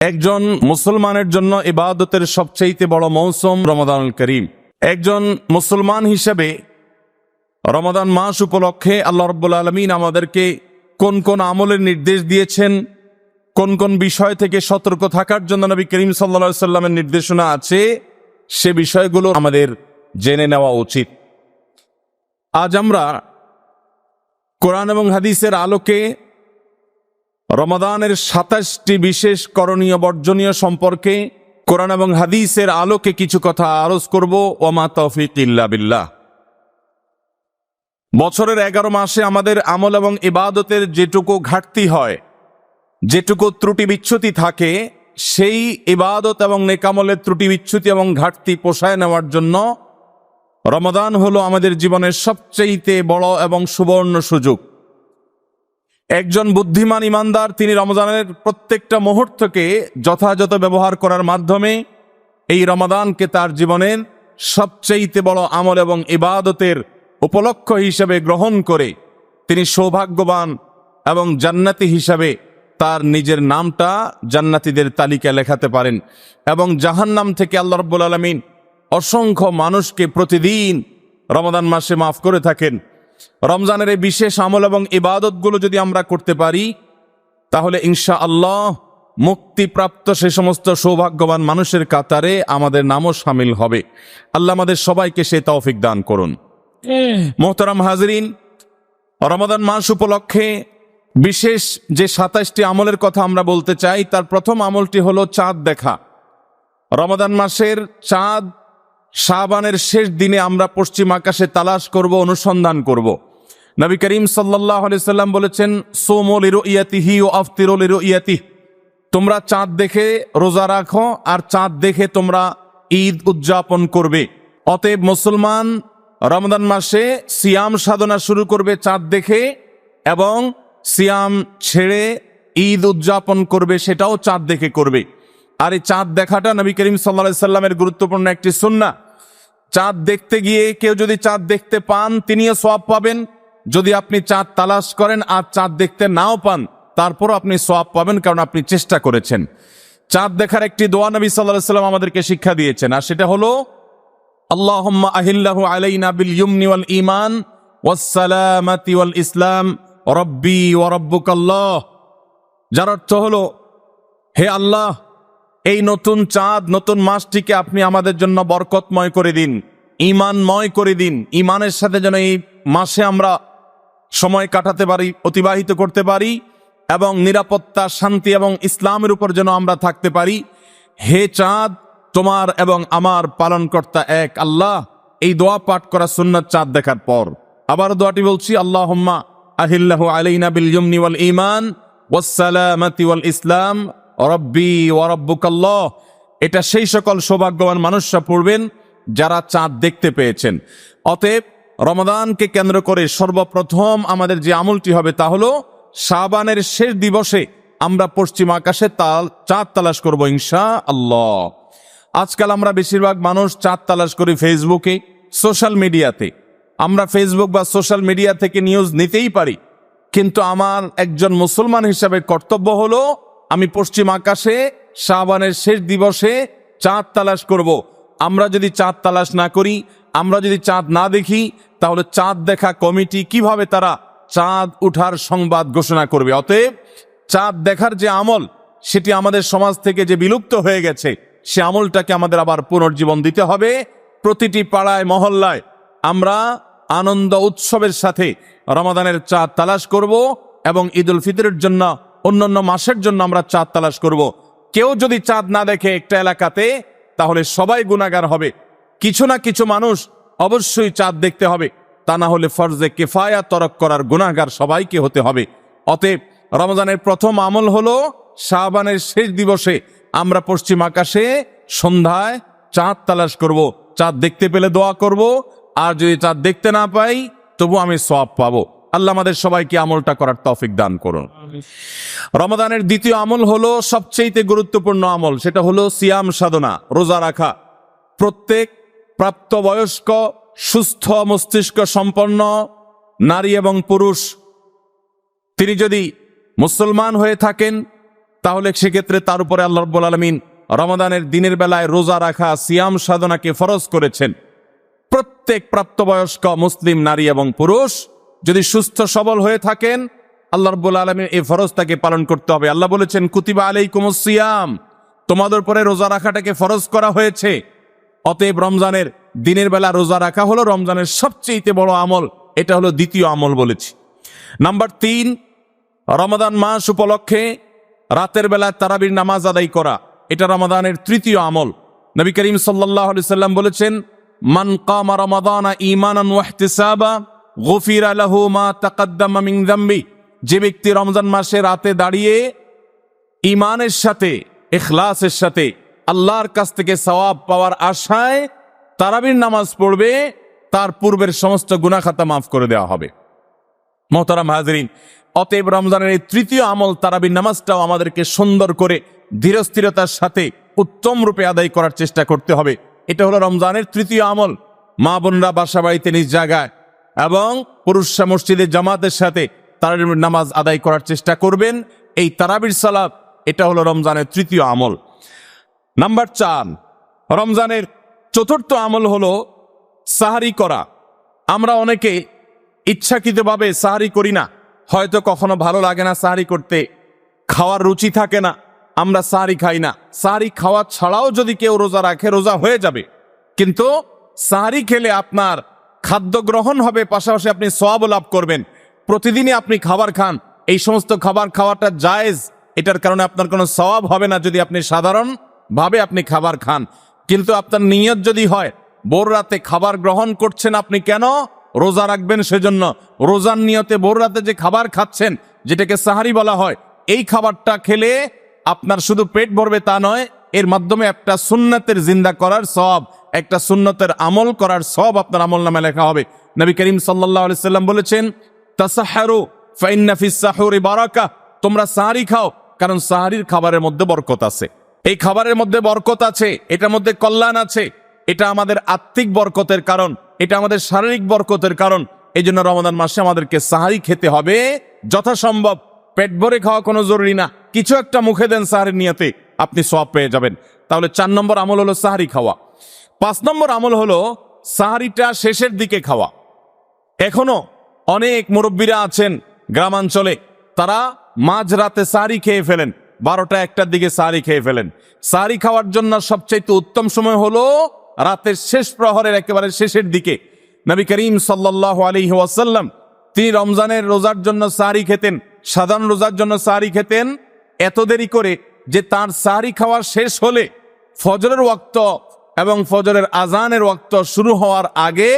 একজন মুসলমানের জন্য ইবাদতের সবচেয়ে বড় মৌসুম রমাদানুল করিম। একজন মুসলমান হিসেবে রমাদান মাস উপলক্ষে আল্লাহ রাব্বুল আলামিন আমাদেরকে কোন কোন আমলের নির্দেশ দিয়েছেন, কোন কোন বিষয় থেকে সতর্ক থাকার জন্য নবী করিম সাল্লাল্লাহু আলাইহি সাল্লামের নির্দেশনা আছে, সে বিষয়গুলো আমাদের জেনে নেওয়া উচিত। আজ আমরা কোরআন এবং হাদিসের আলোকে রমাদানের ২৭টি বিশেষ করণীয় বর্জনীয় সম্পর্কে কোরআন এবং হাদিসের আলোকে কিছু কথা আরজ করব। ওমা তৌফিক ইল্লা বিল্লাহ। বছরের ১১ মাসে আমাদের আমল এবং ইবাদতের যেটুকু ঘাটতি হয়, যেটুকু ত্রুটি বিচ্যুতি থাকে, সেই ইবাদত এবং নেকামলের ত্রুটি বিচ্যুতি এবং ঘাটতি পোষায় নেওয়ার জন্য রমাদান হলো আমাদের জীবনের সবচেয়ে বড় এবং সুবর্ণ সুযোগ। একজন বুদ্ধিমান ইমানদার তিনি রমজানের প্রত্যেকটা মুহূর্তকে যথাযথ ব্যবহার করার মাধ্যমে এই রমাদানকে তার জীবনের সবচেয়ে বড় আমল এবং ইবাদতের উপলক্ষ হিসেবে গ্রহণ করে তিনি সৌভাগ্যবান এবং জান্নাতি হিসাবে তার নিজের নামটা জান্নাতীদের তালিকায় লেখাতে পারেন এবং জাহান্নাম থেকে আল্লাহ রাব্বুল আলামিন অসংখ্য মানুষকে প্রতিদিন রমাদান মাসে মাফ করে থাকেন। রমজানের এই বিশেষ আমল এবং ইবাদতগুলো যদি আমরা করতে পারি, তাহলে ইনশাআল্লাহ মুক্তিপ্রাপ্ত সে সমস্ত সৌভাগ্যবান মানুষের কাতারে আমাদের নামও শামিল হবে। আল্লাহ আমাদের সবাইকে সে তৌফিক দান করুন। মোহতারাম হাজরিন, রমাদান মাস উপলক্ষে বিশেষ যে ২৭টি আমলের কথা আমরা বলতে চাই, তার প্রথম আমলটি হলো চাঁদ দেখা। রমাদান মাসের চাঁদ শাবানের শেষ দিনে আমরা পশ্চিম আকাশে তালাশ করব, অনুসন্ধান করব। নবী করিম সাল্লাল্লাহু আলাইহি সাল্লাম বলেছেন, সুমু লিরুইয়াতিহি ওয়া আফতিরু লিরুইয়াতিহি, তোমরা চাঁদ দেখে রোজা রাখো আর চাঁদ দেখে তোমরা ঈদ উদযাপন করবে। অতএব মুসলমান রমজান মাসে সিয়াম সাধনা শুরু করবে চাঁদ দেখে, এবং সিয়াম ছেড়ে ঈদ উদযাপন করবে সেটাও চাঁদ দেখে করবে। আর এই চাঁদ দেখাটা নবী করিম সাল্লাল্লাহু আলাইহি সাল্লামের গুরুত্বপূর্ণ একটি সুন্নাহ। চাঁদ দেখতে গিয়ে কেউ যদি চাঁদ দেখতে পান তিনিও সওয়াব পাবেন। যদি আপনি চাঁদ তালাশ করেন আর চাঁদ দেখতে নাও পান, তারপরও আপনি সওয়াব পাবেন, কারণ আপনি চেষ্টা করেছেন। চাঁদ দেখার একটি দোয়া নবী সাল্লাল্লাহু আলাইহি সাল্লাম আমাদেরকে শিক্ষা দিয়েছেন, আর সেটা হলো আল্লাহুম্মা আহিল্লাহু আলাইনা বিল ইয়ুমনি ওয়াল ঈমান ওয়াস সালামাতি ওয়াল ইসলাম রব্বি ওয়া রাব্বুকাল্লাহ। যার অর্থ হলো, হে আল্লাহ, এই নতুন চাঁদ নতুন মাসটিকে আপনি আমাদের জন্য বরকতময় করে দিন, ঈমানময় করে দিন। ঈমানের সাথে যেন এই মাসে আমরা সময় কাটাতে পারি, অতিবাহিত করতে পারি, এবং নিরাপত্তা, শান্তি এবং ইসলামের উপর যেন আমরা থাকতে পারি। হে চাঁদ, তোমার এবং আমার পালনকর্তা এক আল্লাহ। এই দোয়া পাঠ করা সুন্নাত চাঁদ দেখার পর। আবার দোয়াটি বলছি, আল্লাহুম্মা আহিল্লাহু আলাইনা বিল ইয়ুমনি ওয়াল ঈমান ওয়াস সালামাতি ওয়াল ইসলাম রব্বি ওয়া রাব্বুকাল্লাহ। এটা সেই সকল সৌভাগ্যবান মানুষরা পড়বেন যারা চাঁদ দেখতে পেয়েছেন। অতএব রমাদানকে কেন্দ্র করে সর্বপ্রথম আমাদের যে আমলটি হবে তা হলো শাবানের শেষ দিবসে আমরা পশ্চিম আকাশে চাঁদ তালাশ করব ইনশাআল্লাহ। আজকাল আমরা বেশিরভাগ মানুষ চাঁদ তালাশ করি ফেসবুকে, সোশ্যাল মিডিয়াতে। আমরা ফেসবুক বা সোশ্যাল মিডিয়া থেকে নিউজ নিতেই পারি, কিন্তু আমার একজন মুসলমান হিসাবে কর্তব্য হলো আমি পশ্চিম আকাশে শাবানের শেষ দিবসে চাঁদ তালাশ করব। আমরা যদি চাঁদ তালাশ না করি, আমরা যদি চাঁদ না দেখি, তাহলে চাঁদ দেখা কমিটি কিভাবে তারা চাঁদ উঠার সংবাদ ঘোষণা করবে? অতএব চাঁদ দেখার যে আমল, সেটি আমাদের সমাজ থেকে যে বিলুপ্ত হয়ে গেছে, সে আমলটাকে আমাদের আবার পুনর্জীবন দিতে হবে। প্রতিটি পাড়ায় মহল্লায় আমরা আনন্দ উৎসবের সাথে রমাদানের চাঁদ তালাশ করব, এবং ঈদুল ফিতরের জন্য, অন্যান্য মাসের জন্য আমরা চাঁদ তালাশ করব। কেউ যদি চাঁদ না দেখে একটা এলাকাতে, তাহলে সবাই গুনাহগার হবে। কিছু না কিছু মানুষ অবশ্যই চাঁদ দেখতে হবে, তা না হলে ফরজে কিফায়া তরক করার গুনাহগার সবাইকে হতে হবে। অতএব রমজানের প্রথম আমল হলো শাবানের শেষ দিবসে আমরা পশ্চিম আকাশে সন্ধ্যায় চাঁদ তালাশ করব। চাঁদ দেখতে পেলে দোয়া করব, আর যদি চাঁদ দেখতে না পাই তবু আমি সওয়াব পাবো। আল্লাহ আমাদের সবাইকে আমলটা করার তৌফিক দান করুন। রমাদানের দ্বিতীয় আমল হলো সবচেয়ে গুরুত্বপূর্ণ আমল, সেটা হলো সিয়াম সাধনা, রোজা রাখা। প্রত্যেক প্রাপ্তবয়স্ক সুস্থ মস্তিষ্ক সম্পন্ন নারী এবং পুরুষ তিনি যদি মুসলমান হয়ে থাকেন, তাহলে সেক্ষেত্রে তার উপরে আল্লাহ রাব্বুল আলামিন রমাদানের দিনের বেলায় রোজা রাখা, সিয়াম সাধনাকে ফরজ করেছেন। প্রত্যেক প্রাপ্তবয়স্ক মুসলিম নারী এবং পুরুষ যদি সুস্থ সবল হয়ে থাকেন, আল্লাহ রাব্বুল আলামিন এই ফরজটাকে পালন করতে হবে। আল্লাহ বলেছেন, কুতিবা আলাইকুমুস সিয়াম, তোমাদের উপরে রোজা রাখাটাকে ফরজ করা হয়েছে। অতএব রমজানের দিনের বেলা রোজা রাখা হলো রমজানের সবচেয়ে বড় আমল, এটা হলো দ্বিতীয় আমল বলেছি। নাম্বার 3, রমাদান মাস উপলক্ষে রাতের বেলা তারাবির নামাজ আদায় করা, এটা রমাদানের তৃতীয় আমল। নবী করিম সাল্লাল্লাহু আলাইহি সাল্লাম বলেছেন, মান কামা রমাদানা ঈমানান ওয়া ইহতিসাবা গুফিরা লাহু মা তাকাদ্দামা মিন যামবি, যে ব্যক্তি রমজান মাসে রাতে দাঁড়িয়ে ঈমানের সাথে, ইখলাসের সাথে আল্লাহর কাছ থেকে সওয়াব পাওয়ার আশায় তারাবির নামাজ পড়বে, তার পূর্বের সমস্ত গুনাহ খাতা মাফ করে দেওয়া হবে। মোহতারাম হাজরিন, অতএব রমজানের এই তৃতীয় আমল তারাবির নামাজটাও আমাদেরকে সুন্দর করে ধীরস্থিরতার সাথে উত্তম রূপে আদায় করার চেষ্টা করতে হবে। এটা হলো রমজানের তৃতীয় আমল। মা বোনরা বাসা বাড়িতে নিজ জায়গায় এবং পুরুষরা মসজিদে জামাতের সাথে তারাবির নামাজ আদায় করার চেষ্টা করবেন। এই তারাবির সালাত, এটা হলো রমজানের তৃতীয় আমল। নাম্বার 4, রমজানের চতুর্থ আমল হলো সাহারি করা। আমরা অনেকে ইচ্ছাকৃতভাবে সাহারি করি না, হয়তো কখনো ভালো লাগে না সাহারি করতে, খাওয়ার রুচি থাকে না, আমরা সাহারি খাই না। সাহারি খাওয়া ছাড়াও যদি কেউ রোজা রাখে, রোজা হয়ে যাবে, কিন্তু সাহারি খেলে আপনার খাদ্য গ্রহণ হবে, পাশাপাশি আপনি সওয়াব লাভ করবেন। প্রতিদিনই আপনি খাবার খান, এই সমস্ত খাবার খাওয়াটা জায়েজ, এটার কারণে আপনার কোনো সওয়াব হবে না যদি আপনি সাধারণভাবে আপনি খাবার খান। কিন্তু আপনার নিয়ত যদি হয় ভোর রাতে খাবার গ্রহণ করছেন, আপনি কেন রোজা রাখবেন, সেজন্য রোজার নিয়তে ভোর রাতে যে খাবার খাচ্ছেন, যেটাকে সাহারি বলা হয়, এই খাবারটা খেলে আপনার শুধু পেট ভরবে তা নয়, এর মাধ্যমে একটা সুন্নতের জিন্দা করার সওয়াব, একটা সুন্নতের আমল করার সওয়াব আপনার আমল নামে লেখা হবে। নবী করিম সাল্লাল্লাহু আলাইহি সাল্লাম বলেছেন, তাসাহহারু ফাইন্না ফিস সাহুরি বারাকা, তোমরা সাহারি খাও, কারণ সাহারির খাবারের মধ্যে বরকত আছে। এই খাবারের মধ্যে বরকত আছে, এটার মধ্যে কল্যাণ আছে, এটা আমাদের আত্মিক বরকতের কারণ, এটা আমাদের শারীরিক বরকতের কারণ। এই জন্য রমাদান মাসে আমাদেরকে সাহারি খেতে হবে যথাসম্ভব। পেট ভরে খাওয়া কোনো জরুরি না, কিছু একটা মুখে দেন সাহারির নিয়তে, আপনি সওয়াব পেয়ে যাবেন। তাহলে 4 নম্বর আমল হলো সাহারি খাওয়া। 5 নম্বর আমল হলো সাহারিটা শেষের দিকে খাওয়া। এখনো অনেক মুরব্বীরা আছেন গ্রামাঞ্চলে, তারা মাঝরাতে সাহারি খেয়ে ফেলেন, 12টা-1টার দিকে সাহারি খেয়ে ফেলেন। সাহারি খাওয়ার জন্য সবচাইতে উত্তম সময় হলো রাতের শেষ প্রহরের একেবারে শেষের দিকে। নবী করিম সাল্লাল্লাহু আলাইহি ওয়াসাল্লাম তিনি রমজানের রোজার জন্য সাহারি খেতেন, সাধারণ রোজার জন্য সাহারি খেতেন এত দেরি করে যে তার সাহারি খাওয়া শেষ হলে ফজরের ওয়াক্ত এবং ফজরের আজানের ওয়াক্ত শুরু হওয়ার আগে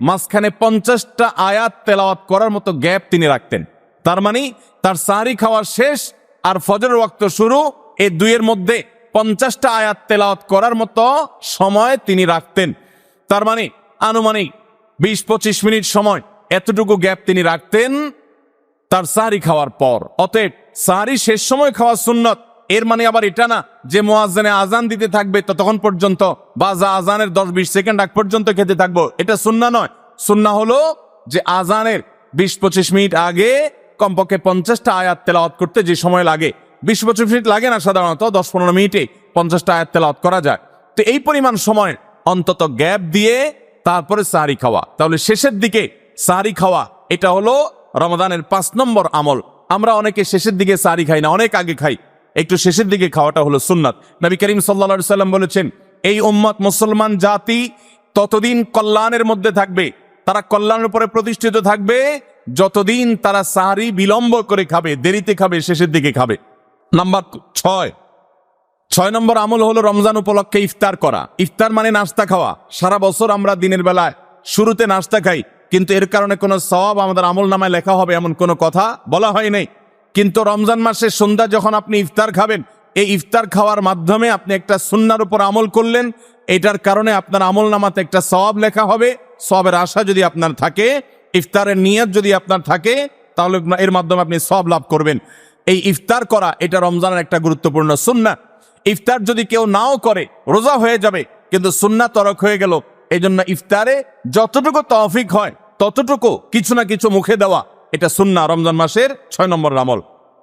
মাঝখানে 50টা আয়াত তেলাওয়াত করার মতো গ্যাপ তিনি রাখতেন। তার মানে তার সাহারি খাওয়া শেষ আর ফজরের ওয়াক্ত শুরু, এই দুইয়ের মধ্যে 50টা আয়াত তেলাওয়াত করার মতো সময় তিনি রাখতেন। তার মানে আনুমানিক 20-25 মিনিট সময়, এতটুকু গ্যাপ তিনি রাখতেন তার সাহারি খাওয়ার পর। অতএব সাহারি শেষ সময় খাওয়া সুন্নত। এর মানে আবার এটা না যে মুয়াজ্জিনে আজান দিতে থাকবে ততক্ষণ পর্যন্ত বা আজানের 10-20 সেকেন্ড আগ পর্যন্ত খেতে থাকবো, এটা সুন্নাহ নয়। সুন্নাহ হলো যে আজানের 20-25 মিনিট আগে কমপক্ষে 50টা আয়াত তেলাওয়াত করতে যে সময় লাগে, 20-25 মিনিট লাগে না, সাধারণত 10-15 মিনিটে 50টা আয়াত তেলাওয়াত করা যায়। তো এই পরিমাণ সময় অন্তত গ্যাপ দিয়ে তারপরে সাহারি খাওয়া, তাহলে শেষের দিকে সাহারি খাওয়া, এটা হলো রমাদানের 5 নম্বর আমল। আমরা অনেকে শেষের দিকে সাহারি খাই না, অনেক আগে খাই, একটু শেষের দিকে খাওয়াটা হলো সুন্নাত। নবী করিম সাল্লাল্লাহু আলাইহি সাল্লাম বলেছেন, এই উম্মত মুসলমান জাতি ততদিন কল্যাণের মধ্যে থাকবে, তারা কল্যাণের উপরে প্রতিষ্ঠিত থাকবে যতদিন তারা সাহারি বিলম্ব করে খাবে, দেরিতে খাবে, শেষের দিকে খাবে। নাম্বার 6 নম্বর আমল হলো রমজান উপলক্ষে ইফতার করা। ইফতার মানে নাস্তা খাওয়া। সারা বছর আমরা দিনের বেলায় শুরুতে নাস্তা খাই, কিন্তু এর কারণে কোনো সওয়াব আমাদের আমল নামায় লেখা হবে এমন কোনো কথা বলা হয় নাই। কিন্তু রমজান মাসের সন্ধ্যা যখন আপনি ইফতার খাবেন, এই ইফতার খাওয়ার মাধ্যমে আপনি একটা সুন্নাহর উপর আমল করলেন, এটার কারণে আপনার আমল নামাতে একটা সওয়াব লেখা হবে। সওয়াবের আশা যদি আপনার থাকে, ইফতারের নিয়ত যদি আপনার থাকে, তাহলে এর মাধ্যমে আপনি সওয়াব লাভ করবেন। এই ইফতার করা এটা রমজানের একটা গুরুত্বপূর্ণ সুন্নাহ। ইফতার যদি কেউ নাও করে রোজা হয়ে যাবে, কিন্তু সুন্নাহ তরক হয়ে গেল। এই জন্য ইফতারে যতটুকু তৌফিক হয় ততটুকু কিছু না কিছু মুখে দেওয়া, এটা সুন্নাহ রমজান মাসের 6 নম্বর আমল।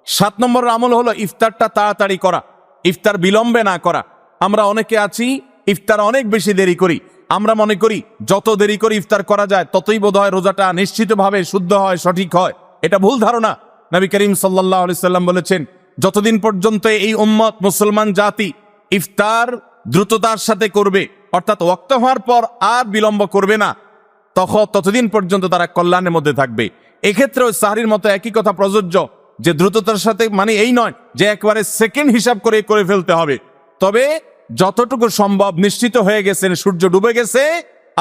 7 নম্বরের আমল হলো ইফতারটা তাড়াতাড়ি করা, ইফতার বিলম্বে না করা। আমরা অনেকে আছি ইফতার অনেক বেশি দেরি করি। আমরা মনে করি যত দেরি করে ইফতার করা যায় ততই বোধহয় রোজাটা নিশ্চিতভাবে শুদ্ধ হয়, সঠিক হয়। এটা ভুল ধারণা। নবী করিম সাল্লাল্লাহু আলাইহি সাল্লাম বলেছেন, যতদিন পর্যন্ত এই উম্মত মুসলমান জাতি ইফতার দ্রুততার সাথে করবে, অর্থাৎ ওয়াক্ত হওয়ার পর আর বিলম্ব করবে না, ততদিন পর্যন্ত তারা কল্যাণের মধ্যে থাকবে। এক্ষেত্রে ওই সাহরির মতো একই কথা প্রযোজ্য, যে দ্রুততার সাথে মানে এই নয় যে একবারে সেকেন্ড হিসাব করে ফেলতে হবে, তবে যতটুকু সম্ভব নিশ্চিত হয়ে গেছেন সূর্য ডুবে গেছে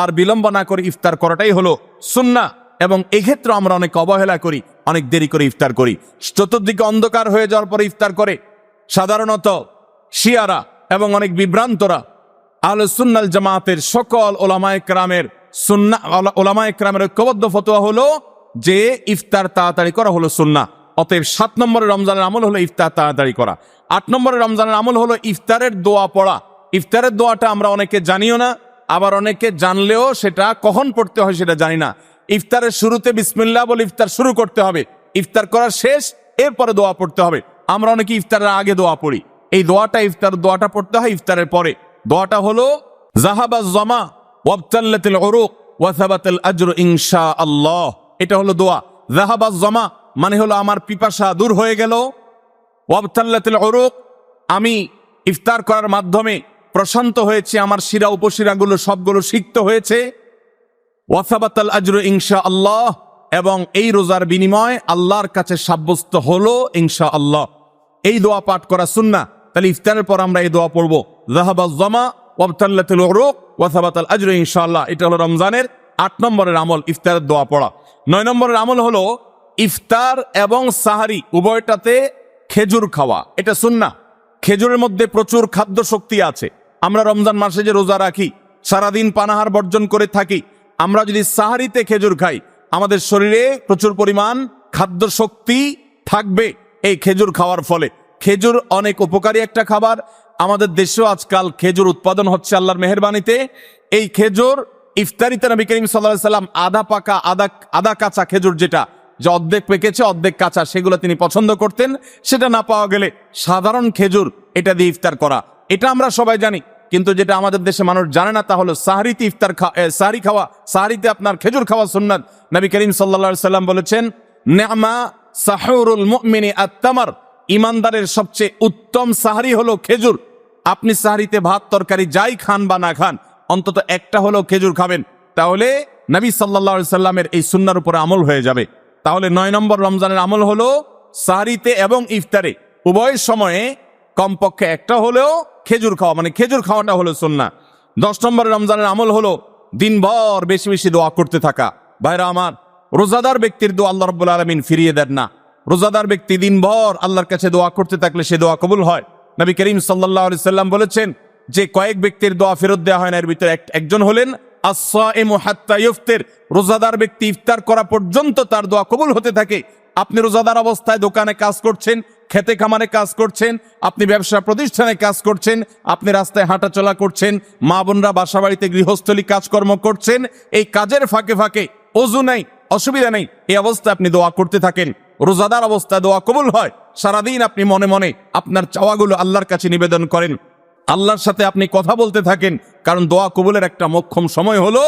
আর বিলম্ব না করে ইফতার করাটাই হলো সুন্নাহ। এবং এক্ষেত্রে আমরা অনেক অবহেলা করি, অনেক দেরি করে ইফতার করি, চতুর্দিকে অন্ধকার হয়ে যাওয়ার পরে ইফতার করে। সাধারণত শিয়ারা এবং অনেক বিভ্রান্তরা আহলে সুন্নাল জামাতের সকল ওলামায়ে কেরামের ওলামায়ে কেরামের ঐক্যবদ্ধ ফতোয়া হলো যে ইফতার তাড়াতাড়ি করা হলো সুন্নাহ। অতএব 7 নম্বরের রমজানের আমল হলো ইফতার তাড়াতাড়ি করা। 8 নম্বরের রমজানের আমল হলো ইফতারের দোয়া পড়া। ইফতারের দোয়াটা আমরা অনেকে জানিও না, আবার অনেকে জানলেও সেটা কখন পড়তে হয় সেটা জানি না। ইফতারের শুরুতে বিসমিল্লাহ বলে ইফতার শুরু করতে হবে, ইফতার করা শেষ এরপরে দোয়া পড়তে হবে। আমরা অনেকে ইফতারের আগে দোয়া পড়ি, এই ইফতার দোয়াটা পড়তে হয় ইফতারের পরে। দোয়াটা হলো যাহাবাজ জামা ওয়াবতাল্লাতিল উরুক ওয়া সাবাতাল আজরু ইনশাআল্লাহ। এটা হলো দোয়া। যাহাবাজ জামা মানে হলো আমার পিপাসা দূর হয়ে গেল, ওয়াবতাল্লাতিল উরুক আমি ইফতার করার মাধ্যমে প্রশান্ত হয়েছে, আমার শিরা উপশিরাগুলো সবগুলো সিক্ত হয়েছে, ওয়া সাবাতাল আজরু ইনশাআল্লাহ এবং এই রোজার বিনিময় আল্লাহর কাছে সাব্যস্ত হলো ইনশাআল্লাহ। এই দোয়া পাঠ করা সুন্নাহ। তাহলে ইফতারের পর আমরা এই দোয়া পড়বো, যাহাবাজ জামা ওয়াবতাল্লাতিল উরুক ওয়া সাবাতাল আজরু ইনশাআল্লাহ। এটা হলো রমজানের 8 নম্বরের আমল, ইফতারের দোয়া পড়া। 9 নম্বরের আমল হলো ইফতার এবং সাহারি উভয়টাতে খেজুর খাওয়া। এটা সুন্নাহ। খেজুরের মধ্যে প্রচুর খাদ্য শক্তি আছে। আমরা রমজান মাসে যে রোজা রাখি, সারাদিন পানাহার বর্জন করে থাকি, আমরা যদি সাহারিতে খেজুর খাই আমাদের শরীরে প্রচুর পরিমাণ খাদ্য শক্তি থাকবে এই খেজুর খাওয়ার ফলে। খেজুর অনেক উপকারী একটা খাবার। আমাদের দেশেও আজকাল খেজুর উৎপাদন হচ্ছে আল্লাহর মেহেরবানিতে। এই খেজুর ইফতারিতে নবী করিম সাল্লাল্লাহু আলাইহি সাল্লাম আধা পাকা আধা কাঁচা খেজুর, যেটা যে অর্ধেক পেকেছে অর্ধেক কাঁচা, সেগুলো তিনি পছন্দ করতেন। সেটা না পাওয়া গেলে সাধারণ খেজুর এটা দিয়ে ইফতার করা, এটা আমরা সবাই জানি। কিন্তু যেটা আমাদের দেশে মানুষ জানে না তা হলো সাহরিতে সাহরি খাওয়া, সাহরিতে আপনার খেজুর খাওয়া সুন্নাত। নবী করিম সাল্লাল্লাহু আলাইহি সাল্লাম বলেছেন, নি'মা সাহুরুল মুমিনি আত-তামার, ইমানদারের সবচেয়ে উত্তম সাহরি হলো খেজুর। আপনি সাহরিতে ভাত তরকারি যাই খান বা না খান, অন্তত একটা হলো খেজুর খাবেন, তাহলে নবী সাল্লাল্লাহু আলাইহি সাল্লামের এই সুন্নাহর উপরে আমল হয়ে যাবে। তাহলে 9 নম্বর রমজানের আমল হলো সাহরিতে এবং ইফতারে উভয় সময়ে কমপক্ষে একটা হলেও খেজুর খাওয়া, মানে খেজুর খাওয়াটা হলো সুন্নাহ। 10 নম্বর রমজানের আমল হলো দিনভর বেশি বেশি দোয়া করতে থাকা। ভাইরা আমার, রোজাদার ব্যক্তির দোয়া আল্লাহ রাব্বুল আলামিন ফিরিয়ে দেন না। রোজাদার ব্যক্তি দিনভর আল্লাহর কাছে দোয়া করতে থাকলে সে দোয়া কবুল হয়। নবী করিম সাল্লাল্লাহু আলাইহি সাল্লাম বলেছেন যে কয়েক ব্যক্তির দোয়া ফেরত দেওয়া হয় না, এর ভিতরে একজন হলেন আস-সাইমু হাত্তা ইফতির, রোজাদার ব্যক্তি ইফতার করা পর্যন্ত তার দোয়া কবুল হতে থাকে। আপনি রোজাদার অবস্থায় দোকানে কাজ করছেন, খেতে খামারে কাজ করছেন, আপনি ব্যবসা প্রতিষ্ঠানে কাজ করছেন, আপনি রাস্তায় হাঁটাচলা করছেন, মা বোনরা বাসা বাড়িতে গৃহস্থলী কাজকর্ম করছেন, এই কাজের ফাঁকে ফাঁকে ওযু নাই, অসুবিধা নেই, এই অবস্থায় আপনি দোয়া করতে থাকেন। রোজাদার অবস্থায় দোয়া কবুল হয়। সারাদিন আপনি মনে মনে আপনার চাওয়াগুলো আল্লাহর কাছে নিবেদন করেন, আল্লাহর সাথে আপনি কথা বলতে থাকেন, কারণ দোয়া কবুলের একটা মোক্ষম সময় হলো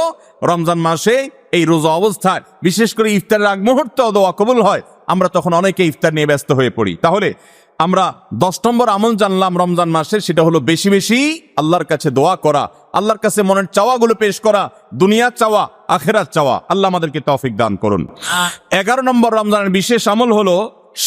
রমজান মাসে এই রোজা অবস্থায়। বিশেষ করে ইফতারের আগ মুহূর্তেও দোয়া কবুল হয়। আমরা তখন অনেকে ইফতার নিয়ে ব্যস্ত হয়ে পড়ি। তাহলে আমরা 10 নম্বর আমল জানলাম রমজান মাসে, সেটা হলো বেশি বেশি আল্লাহর কাছে দোয়া করা, আল্লাহর কাছে মনের চাওয়াগুলো পেশ করা, দুনিয়ার চাওয়া আখিরাত চাওয়া। আল্লাহ আমাদেরকে তৌফিক দান করুন। 11 নম্বর রমজানের বিশেষ আমল হলো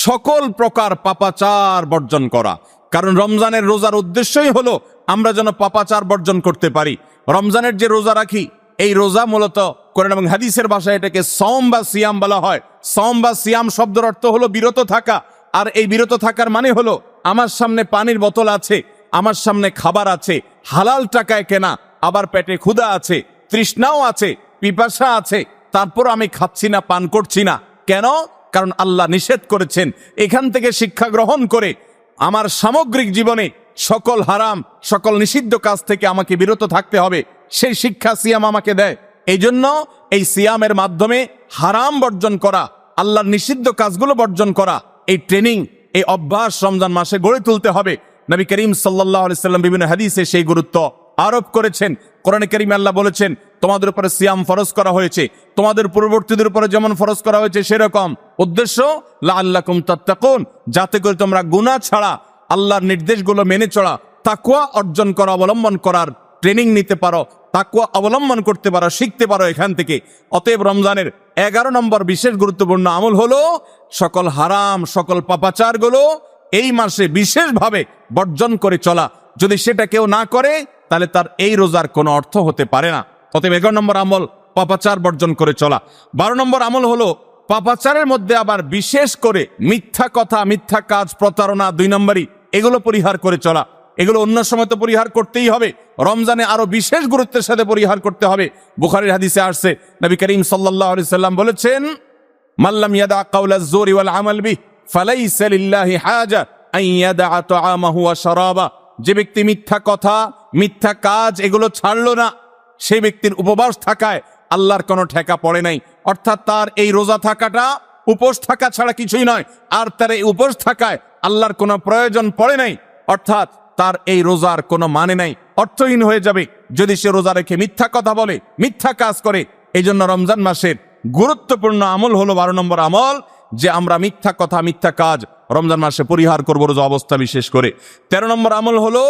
সকল প্রকার পাপাচার বর্জন করা। কারণ রমজানের রোজার উদ্দেশ্যই হলো আমরা যেন পাপাচার বর্জন করতে পারি। রমজানের যে রোজা রাখি, এই রোজা মূলত কোরআন এবং হাদিসের ভাষায় এটাকে সওম বা সিয়াম বলা হয়। সওম বা সিয়াম শব্দের অর্থ হলো বিরত থাকা। আর এই বিরত থাকার মানে হলো আমার সামনে পানির বোতল আছে, আমার সামনে খাবার আছে, হালাল টাকায় কেনা, আবার পেটে ক্ষুধা আছে, তৃষ্ণাও আছে, পিপাসা আছে, তারপর আমি খাচ্ছি না, পান করছি না। কেন? কারণ আল্লাহ নিষেধ করেছেন। এখান থেকে শিক্ষা গ্রহণ করে আমার সামগ্রিক জীবনে সকল হারাম, সকল নিষিদ্ধ কাজ থেকে আমাকে বিরত থাকতে হবে, সেই শিক্ষা সিয়াম আমাকে দেয়। এই জন্য এই সিয়ামের মাধ্যমে হারাম বর্জন করা, আল্লাহর নিষিদ্ধ কাজগুলো বর্জন করা, এই ট্রেনিং, এই অভ্যাস রমজান মাসে গড়ে তুলতে হবে। নবী করিম সাল্লাল্লাহু আলাইহি সাল্লাম বিভিন্ন হাদিসে সেই গুরুত্ব আরোপ করেছেন। কোরআনে কারিমে আল্লাহ বলেছেন, তোমাদের উপরে সিয়াম ফরজ করা হয়েছে, তোমাদের পূর্ববর্তীদের উপরে যেমন ফরজ করা হয়েছে সেরকম। উদ্দেশ্য লাআল্লাকুম তাত্তাকুন, যাতে করে তোমরা গুনাহ ছাড়া আল্লাহর নির্দেশগুলো মেনে চলা, তাকওয়া অর্জন করা, অবলম্বন করার ট্রেনিং নিতে পারো, তাকওয়া অবলম্বন করতে পারো, শিখতে পারো এখান থেকে। অতএব রমজানের 11 নম্বর বিশেষ গুরুত্বপূর্ণ আমল হলো সকল হারাম, সকল পাপাচারগুলো এই মাসে বিশেষভাবে বর্জন করে চলা। যদি সেটা কেউ না করে তাহলে তার এই রোজার কোনো অর্থ হতে পারে না। অতএব 11 নম্বর আমল পাপাচার বর্জন করে চলা। 12 নম্বর আমল হলো পাপাচারের মধ্যে আবার বিশেষ করে মিথ্যা কথা, মিথ্যা কাজ, প্রতারণা 2 নম্বরই, এগুলো পরিহার করে চলা। এগুলো অন্য সময় তো পরিহার করতেই হবে, রমজানে আরো বিশেষ গুরুত্বের সাথে পরিহার করতে হবে। বুখারীর হাদিসে আসছে, নবী করিম সাল্লাল্লাহু আলাইহি সাল্লাম বলেছেন, মাল্লাম ইয়াদা কাওলাজ জুরি ওয়াল আমাল বিহি ফালাইসা লিল্লাহি হাজা আন ইয়াদা তাআমাহু ওয়া শারাবা। যে ব্যক্তি মিথ্যা কথা, মিথ্যা কাজ এগুলো ছাড়লো না, সেই ব্যক্তির উপবাস থাকায় আল্লাহর কোনো ঠেকা পড়ে নাই। অর্থাৎ তার এই রোজা থাকাটা উপোস থাকা ছাড়া কিছুই নয়, আর তার এই উপোস থাকায় আল্লাহর কোনো প্রয়োজন পড়ে নাই। অর্থাৎ তার এই রোজার কোনো মানে নাই, অর্থহীন হয়ে যাবে যদি সে রোজা রেখে মিথ্যা কথা বলে, মিথ্যা কাজ করে। এই জন্য রমজান মাসের গুরুত্বপূর্ণ আমল হলো 12 নম্বর আমল, যে আমরা মিথ্যা কথা, মিথ্যা কাজ রমজান মাসে পরিহার করবো রোজা অবস্থা বিশেষ করে। 13 নম্বর আমল হলো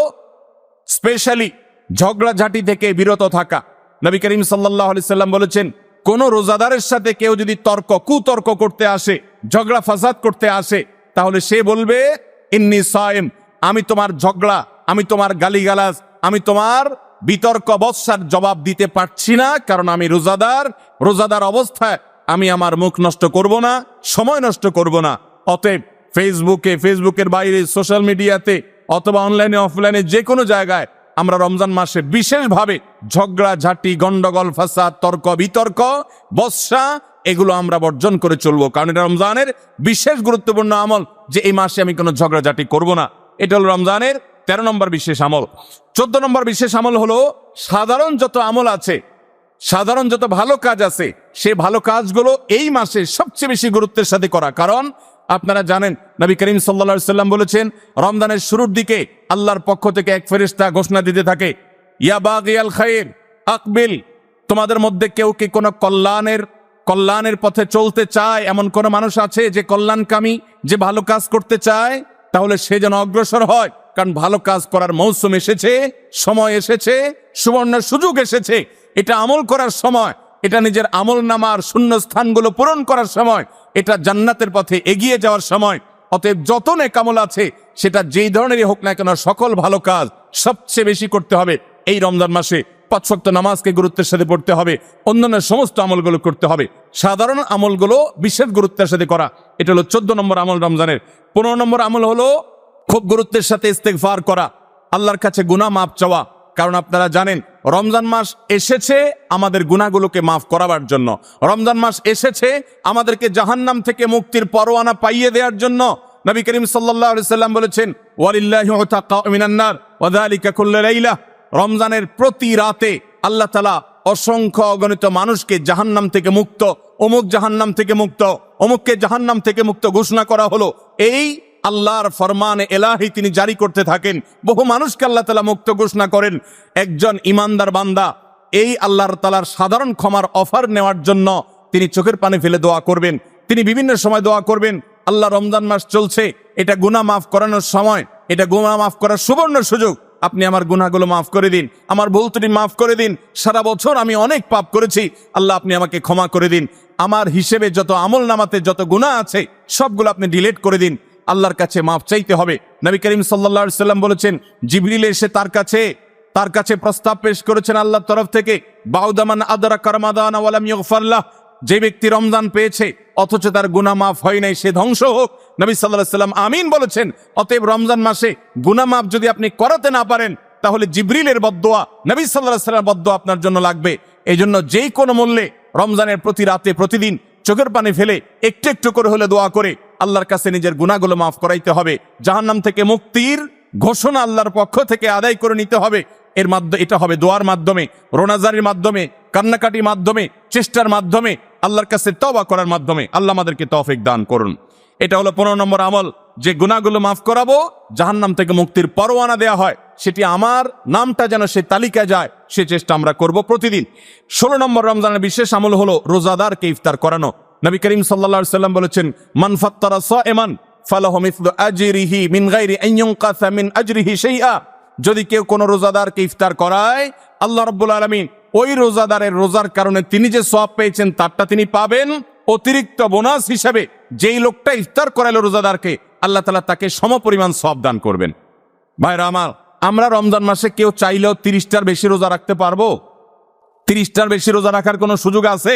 স্পেশালি ঝগড়াঝাটি থেকে বিরত থাকা। নবী করিম সাল্লাল্লাহু আলাইহি সাল্লাম বলেছেন, কোন রোজাদারের সাথে কেউ যদি কুতর্ক করতে আসে, ঝগড়া ফাসাদ করতে আসে, তাহলে সে বলবে ইন্নী সায়েম, আমি তোমার ঝগড়া, আমি তোমার গালিগালাজ, আমি তোমার বিতর্ক বৎসার জবাব দিতে পারছি না, কারণ আমি রোজাদার অবস্থায় আমি আমার মুখ নষ্ট করব না, সময় নষ্ট করব না। অতএব ফেসবুকের বাইরে, সোশ্যাল মিডিয়াতে অথবা অনলাইনে অফলাইনে যে কোনো জায়গায় আমরা রমজান মাসে বিশেষভাবে ঝগড়া ঝাঁটি, গন্ডগোল, ফাসাদ, তর্ক বিতর্ক, বৎসা এগুলো আমরা বর্জন করে চলবো। কারণ এটা রমজানের বিশেষ গুরুত্বপূর্ণ আমল, যে এই মাসে আমি কোনো ঝগড়াঝাটি করব না। এটা হলো রমজানের 13 নম্বর বিশেষ আমল। 14 নম্বর বিশেষ আমল হলো সাধারণ যত আমল আছে, সাধারণ যত ভালো কাজ আছে, সে ভালো কাজগুলো এই মাসে সবচেয়ে বেশি গুরুত্বের সাথে করা। কারণ আপনারা জানেন, নবী করিম সাল্লাল্লাহু আলাইহি সাল্লাম বলেছেন, রমজানের শুরুর দিকে আল্লাহর পক্ষ থেকে এক ফেরেশতা ঘোষণা দিতে থাকে, ইয়া বাগিয়াল খায়র আকবিল, তোমাদের মধ্যে কেউ কি কোনো কল্যাণের পথে চলতে চায়, এমন কোন মানুষ আছে যে কল্যাণকামী, যে ভালো কাজ করতে চায়, তাহলে সে যেন অগ্রসর হয়। কারণ ভালো কাজ করার মৌসুম এসেছে, সময় এসেছে, সুবর্ণ সুযোগ এসেছে। এটা আমল করার সময়, এটা নিজের আমল নামার শূন্য স্থানগুলো পূরণ করার সময়, এটা জান্নাতের পথে এগিয়ে যাওয়ার সময়। অতএব যত নেক আমল আছে, সেটা যেই ধরনেরই হোক না কেন, সকল ভালো কাজ সবচেয়ে বেশি করতে হবে এই রমজান মাসে। 5 ওয়াক্ত নামাজকে গুরুত্বের সাথে পড়তে হবে, অন্যান্য সমস্ত আমলগুলো করতে হবে, সাধারণ আমলগুলো বিশেষ গুরুত্বের সাথে করা। এটা হলো 14 নম্বর আমল রমজানের। 15 নম্বর আমল হলো খুব গুরুত্বের সাথে ইস্তেগফার করা, আল্লাহর কাছে গুনাহ মাফ চাওয়া। কারণ আপনারা জানেন, রমজান মাস এসেছে আমাদের গুনাহগুলোকে মাফ করাবার জন্য। রমজান মাস এসেছে আমাদেরকে জাহান্নাম থেকে মুক্তির পরোয়ানা পাইয়ে দেওয়ার জন্য। নবী করিম সাল্লাল্লাহু আলাইহি সাল্লাম বলেছেন, ওয়ালিল্লাহি উতাকা মিনান নার ওয়া যালিকা কুল্লু লাইলা। রমজানের প্রতি রাতে আল্লাহ তাআলা অসংখ্য অগণিত মানুষকে জাহান্নাম থেকে মুক্ত, অমুক জাহান্নাম থেকে মুক্ত, অমুককে জাহান্নাম থেকে মুক্ত ঘোষণা করা হলো। এই আল্লাহর ফরমানে এলাহি তিনি জারি করতে থাকেন, বহু মানুষকে আল্লাহ তাআলা মুক্ত ঘোষণা করেন। একজন ইমানদার বান্দা এই আল্লাহর তাআলার সাধারণ ক্ষমার অফার নেওয়ার জন্য তিনি চোখের পানি ফেলে দোয়া করবেন, তিনি বিভিন্ন সময় দোয়া করবেন, আল্লাহ রমজান মাস চলছে, এটা গুনাহ মাফ করানোর সময়, এটা গুনাহ মাফ করার সুবর্ণ সুযোগ, আপনি আমার গুনাহগুলো মাফ করে দিন, আমার ভুল ত্রুটি মাফ করে দিন। সারা বছর আমি অনেক পাপ করেছি, আল্লাহ আপনি আমাকে ক্ষমা করে দিন। আমার হিসেবে যত আমল নামাতে যত গুনাহ আছে সবগুলো আপনি ডিলিট করে দিন। আল্লাহর কাছে মাফ চাইতে হবে। নবী করিম সাল্লাল্লাহু আলাইহি সাল্লাম বলেছেন, জিবরিল এসে তার কাছে প্রস্তাব পেশ করেছেন আল্লাহর তরফ থেকে, বাউদামান আদরাকা রমাদান ওয়া লাম ইগফার লাহ, যে ব্যক্তি রমজান পেয়েছে অথচ তার গুনাহ মাফ হয় নাই, সে ধ্বংস হোক। নবী সাল্লাল্লাহু আলাইহি সাল্লাম আমিন বলেছেন। অতএব রমজান মাসে গুনাহ মাফ যদি আপনি করাতে না পারেন, তাহলে জিবরিলের বদদোয়া, নবী সাল্লাল্লাহু আলাইহি সাল্লামের বদদোয়া আপনার জন্য লাগবে। এই জন্য যেই কোনো মূল্যে রমজানের প্রতি রাতে প্রতিদিন চোখের পানি ফেলে একটু একটু করে হলে দোয়া করে আল্লাহর কাছে নিজের গুনাহগুলো মাফ করাইতে হবে। জাহান্নাম থেকে মুক্তির ঘোষণা আল্লাহর পক্ষ থেকে আদায় করে নিতে হবে। এর মাধ্যমে এটা হবে দোয়ার মাধ্যমে, রোনাজারির মাধ্যমে, কান্নাকাটির মাধ্যমে, চেষ্টার মাধ্যমে, আল্লাহর কাছে তওবা করার মাধ্যমে। আল্লাহ আমাদেরকে তৌফিক দান করুন। এটা হলো 15 নম্বর আমল, যে গুনাহগুলো মাফ করাবো, জাহান্নাম থেকে মুক্তির পরোয়ানা দেয়া হয়, সেটি আমার নামটা যেন সেই তালিকায় যায়, সে চেষ্টা আমরা করব প্রতিদিন। 16 নম্বর রমজানের বিশেষ আমল হলো রোজাদারকে ইফতার করানো। নবী করিম সাল্লাল্লাহু আলাইহি সাল্লাম বলেছেন, মান ফাত্তারা সাইমান ফালাহু মিসলু আজরিহি মিন গায়রি আন ইউনকাসা মিন আজরিহি শাইআ। যদি কেউ কোনো রোজাদারকে ইফতার করায়, আল্লাহ রাব্বুল আলামিন ওই রোজাদারের রোজার কারণে তিনি যে সওয়াব পেয়েছেন তারটা তিনি পাবেন, অতিরিক্ত বোনাস হিসাবে যেই লোকটা ইফতার করালো রোজাদারকে, আল্লাহ তাআলা তাকে সমপরিমাণ সওয়াব দান করবেন। ভাইরা আমার, আমরা রমজান মাসে কেউ চাইলেও 30টার বেশি রোজা রাখতে পারবো? 30টার বেশি রোজা রাখার কোনো সুযোগ আছে?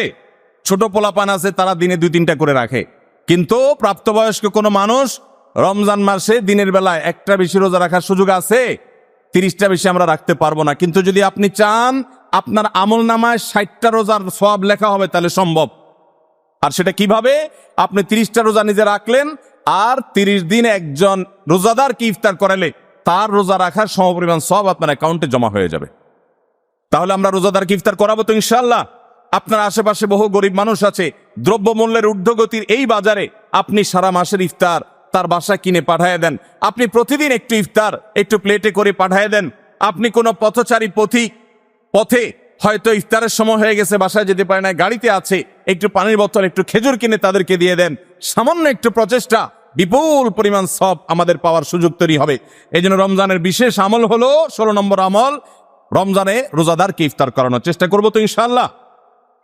ছোট পোলাপান আছে, তারা দিনে 2-3টা করে রাখে, কিন্তু প্রাপ্তবয়স্ক কোনো মানুষ রমজান মাসে দিনের বেলায় একটা বেশি রোজা রাখার সুযোগ আছে? 30টা বেশি আমরা রাখতে পারবো না। কিন্তু যদি আপনি চান আপনার আমল নামায় 60টা রোজার সওয়াব লেখা হবে, তাহলে সম্ভব। আর সেটা কিভাবে? আপনি 30টা রোজা নিজে রাখলেন, আর 30 দিন একজন রোজাদারকে ইফতার করালে তার রোজা রাখার সমপরিমাণ সওয়াব আপনার অ্যাকাউন্টে জমা হয়ে যাবে। তাহলে আমরা রোজাদারকে ইফতার করাবো তো ইনশাআল্লাহ। আপনার আশেপাশে বহু গরিব মানুষ আছে, দ্রব্যমূল্যের ঊর্ধ্বগতির এই বাজারে আপনি সারা মাসের ইফতার তার বাসায় কিনে পাঠিয়ে দেন। আপনি প্রতিদিন একটু ইফতার একটু প্লেটে করে পাঠিয়ে দেন। আপনি কোনো পথচারী পথে হয়তো ইফতারের সময় হয়ে গেছে, বাসায় যেতে পারে না, গাড়িতে আছে, একটু পানির বোতল একটু খেজুর কিনে তাদেরকে দিয়ে দেন। সামান্য একটু প্রচেষ্টা বিপুল পরিমাণ সওয়াব আমাদের পাওয়ার সুযোগ তৈরি হবে। এই জন্য রমজানের বিশেষ আমল হলো 16 নম্বর আমল, রমজানে রোজাদারকে ইফতার করানোর চেষ্টা করবো তো ইনশাআল্লাহ।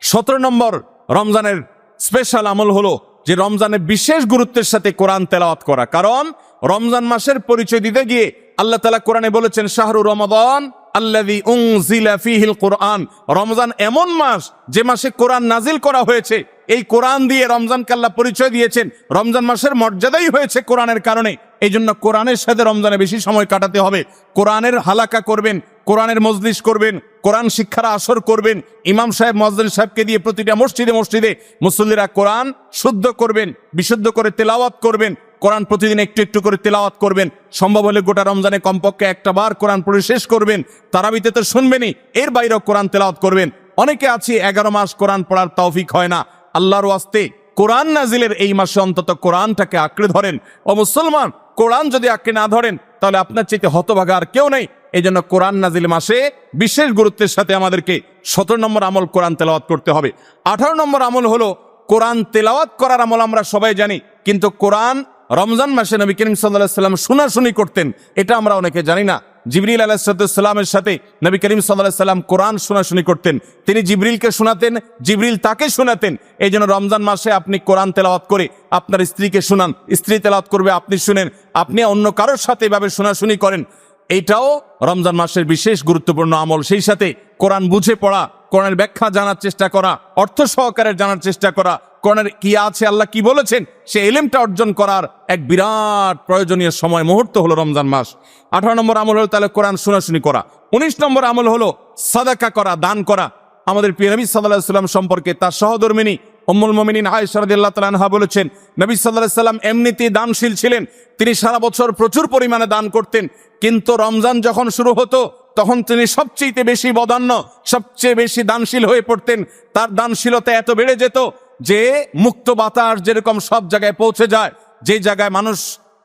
17 নম্বর রমজানের স্পেশাল আমল হলো যে রমজানের বিশেষ গুরুত্বের সাথে কোরআন তেলাওয়াত করা। কারণ রমজান মাসের পরিচয় দিতে গিয়ে আল্লাহ তাআলা কোরআনে বলেছেন, শাহরু রমাদান আল্লাযী উনজিলা ফীহিল কুরআন। রমজান এমন মাস যে মাসে কোরআন নাজিল করা হয়েছে। এই কোরআন দিয়ে রমজানকে আল্লাহ পরিচয় দিয়েছেন। রমজান মাসের মর্যাদাই হয়েছে কোরআনের কারণে। এই জন্য কোরআনের সাথে রমজানে বেশি সময় কাটাতে হবে। কোরআনের হালাকা করবেন, কোরআনের মজলিস করবেন, কোরআন শিক্ষার আসর করবেন। ইমাম সাহেব মুয়াজ্জিন সাহেবকে দিয়ে প্রতিটা মসজিদে মসজিদে মুসল্লিরা কোরআন শুদ্ধ করবেন, বিশুদ্ধ করে তেলাওয়াত করবেন। কোরআন প্রতিদিন একটু একটু করে তেলাওয়াত করবেন। সম্ভব হলে গোটা রমজানে কমপক্ষে একটা বার কোরআন পড়ে শেষ করবেন। তারাবিতে তো শুনবেনই, এর বাইরেও কোরআন তেলাওয়াত করবেন। অনেকে আছে 11 মাস কোরআন পড়ার তৌফিক হয় না। আল্লাহর ওয়াস্তে কোরআন নাজিলের এই মাসে অন্তত কোরআনটাকে আঁকড়ে ধরেন। ও মুসলমান, কোরআন যদি আঁকড়ে না ধরেন তাহলে আপনার চাইতে হতভাগা আর কেউ নেই। এই জন্য কোরআন নাজিল মাসে বিশেষ গুরুত্বের সাথে আমাদেরকে 17 নম্বর আমল কোরআন তেলাওয়াত করতে হবে। 18 নম্বর আমল হলো কোরআন তেলাওয়াত করার আমল। আমরা সবাই জানি, কিন্তু কোরআন রমজান মাসে নবী করিম সাল্লাল্লাহু আলাইহি ওয়াসাল্লাম শোনাশুনি করতেন, এটা আমরা অনেকে জানি না। জিবরিল আলাইহিস সালামের সাথে নবী করিম সাল্লাল্লাহু আলাইহি ওয়াসাল্লাম কোরআন শোনাশুনি করতেন। তিনি জিবরিলকে শোনাতেন, জিবরিল তাকে শোনাতেন। এই জন্য রমজান মাসে আপনি কোরআন তেলাওয়াত করে আপনার স্ত্রীকে শোনান, স্ত্রী তেলাওয়াত করবে, আপনি শুনেন, আপনি অন্য কারোর সাথে এভাবে শোনাশুনি করেন। এইটাও রমজান মাসের বিশেষ গুরুত্বপূর্ণ আমল। সেই সাথে কোরআন বুঝে পড়া, কোরআনের ব্যাখ্যা জানার চেষ্টা করা, অর্থ সহকারে জানার চেষ্টা করা, কোরআনের কি আছে, আল্লাহ কি বলেছেন, সে ইলমটা অর্জন করার এক বিরাট প্রয়োজনীয় সময় মুহূর্ত হলো রমজান মাস। 18 নম্বর আমল হলো তাহলে কোরআন শোনাশুনি করা। 19 নম্বর আমল হলো সাদাকা করা, দান করা। আমাদের প্রিয় নবী সাল্লাল্লাহু আলাইহি ওয়াসাল্লাম সম্পর্কে তার সহধর্মিনী উম্মুল মুমিনিন আয়েশা রাদিয়াল্লাহু তাআলা আনহা বলেছেন, নবী সাল্লাল্লাহু আলাইহি ওয়াসাল্লাম এমনিতেই দানশীল ছিলেন। তিনি সারা বছর প্রচুর পরিমাণে দান করতেন, কিন্তু রমজান যখন শুরু হতো তখন তিনি সবচেয়ে বেশি বদান্য, সবচেয়ে বেশি দানশীল হয়ে পড়তেন। তার দানশীলতা এত বেড়ে যেত যে মুক্ত বাতাস যেরকম সব জায়গায় পৌঁছে যায়, যে জায়গায় মানুষ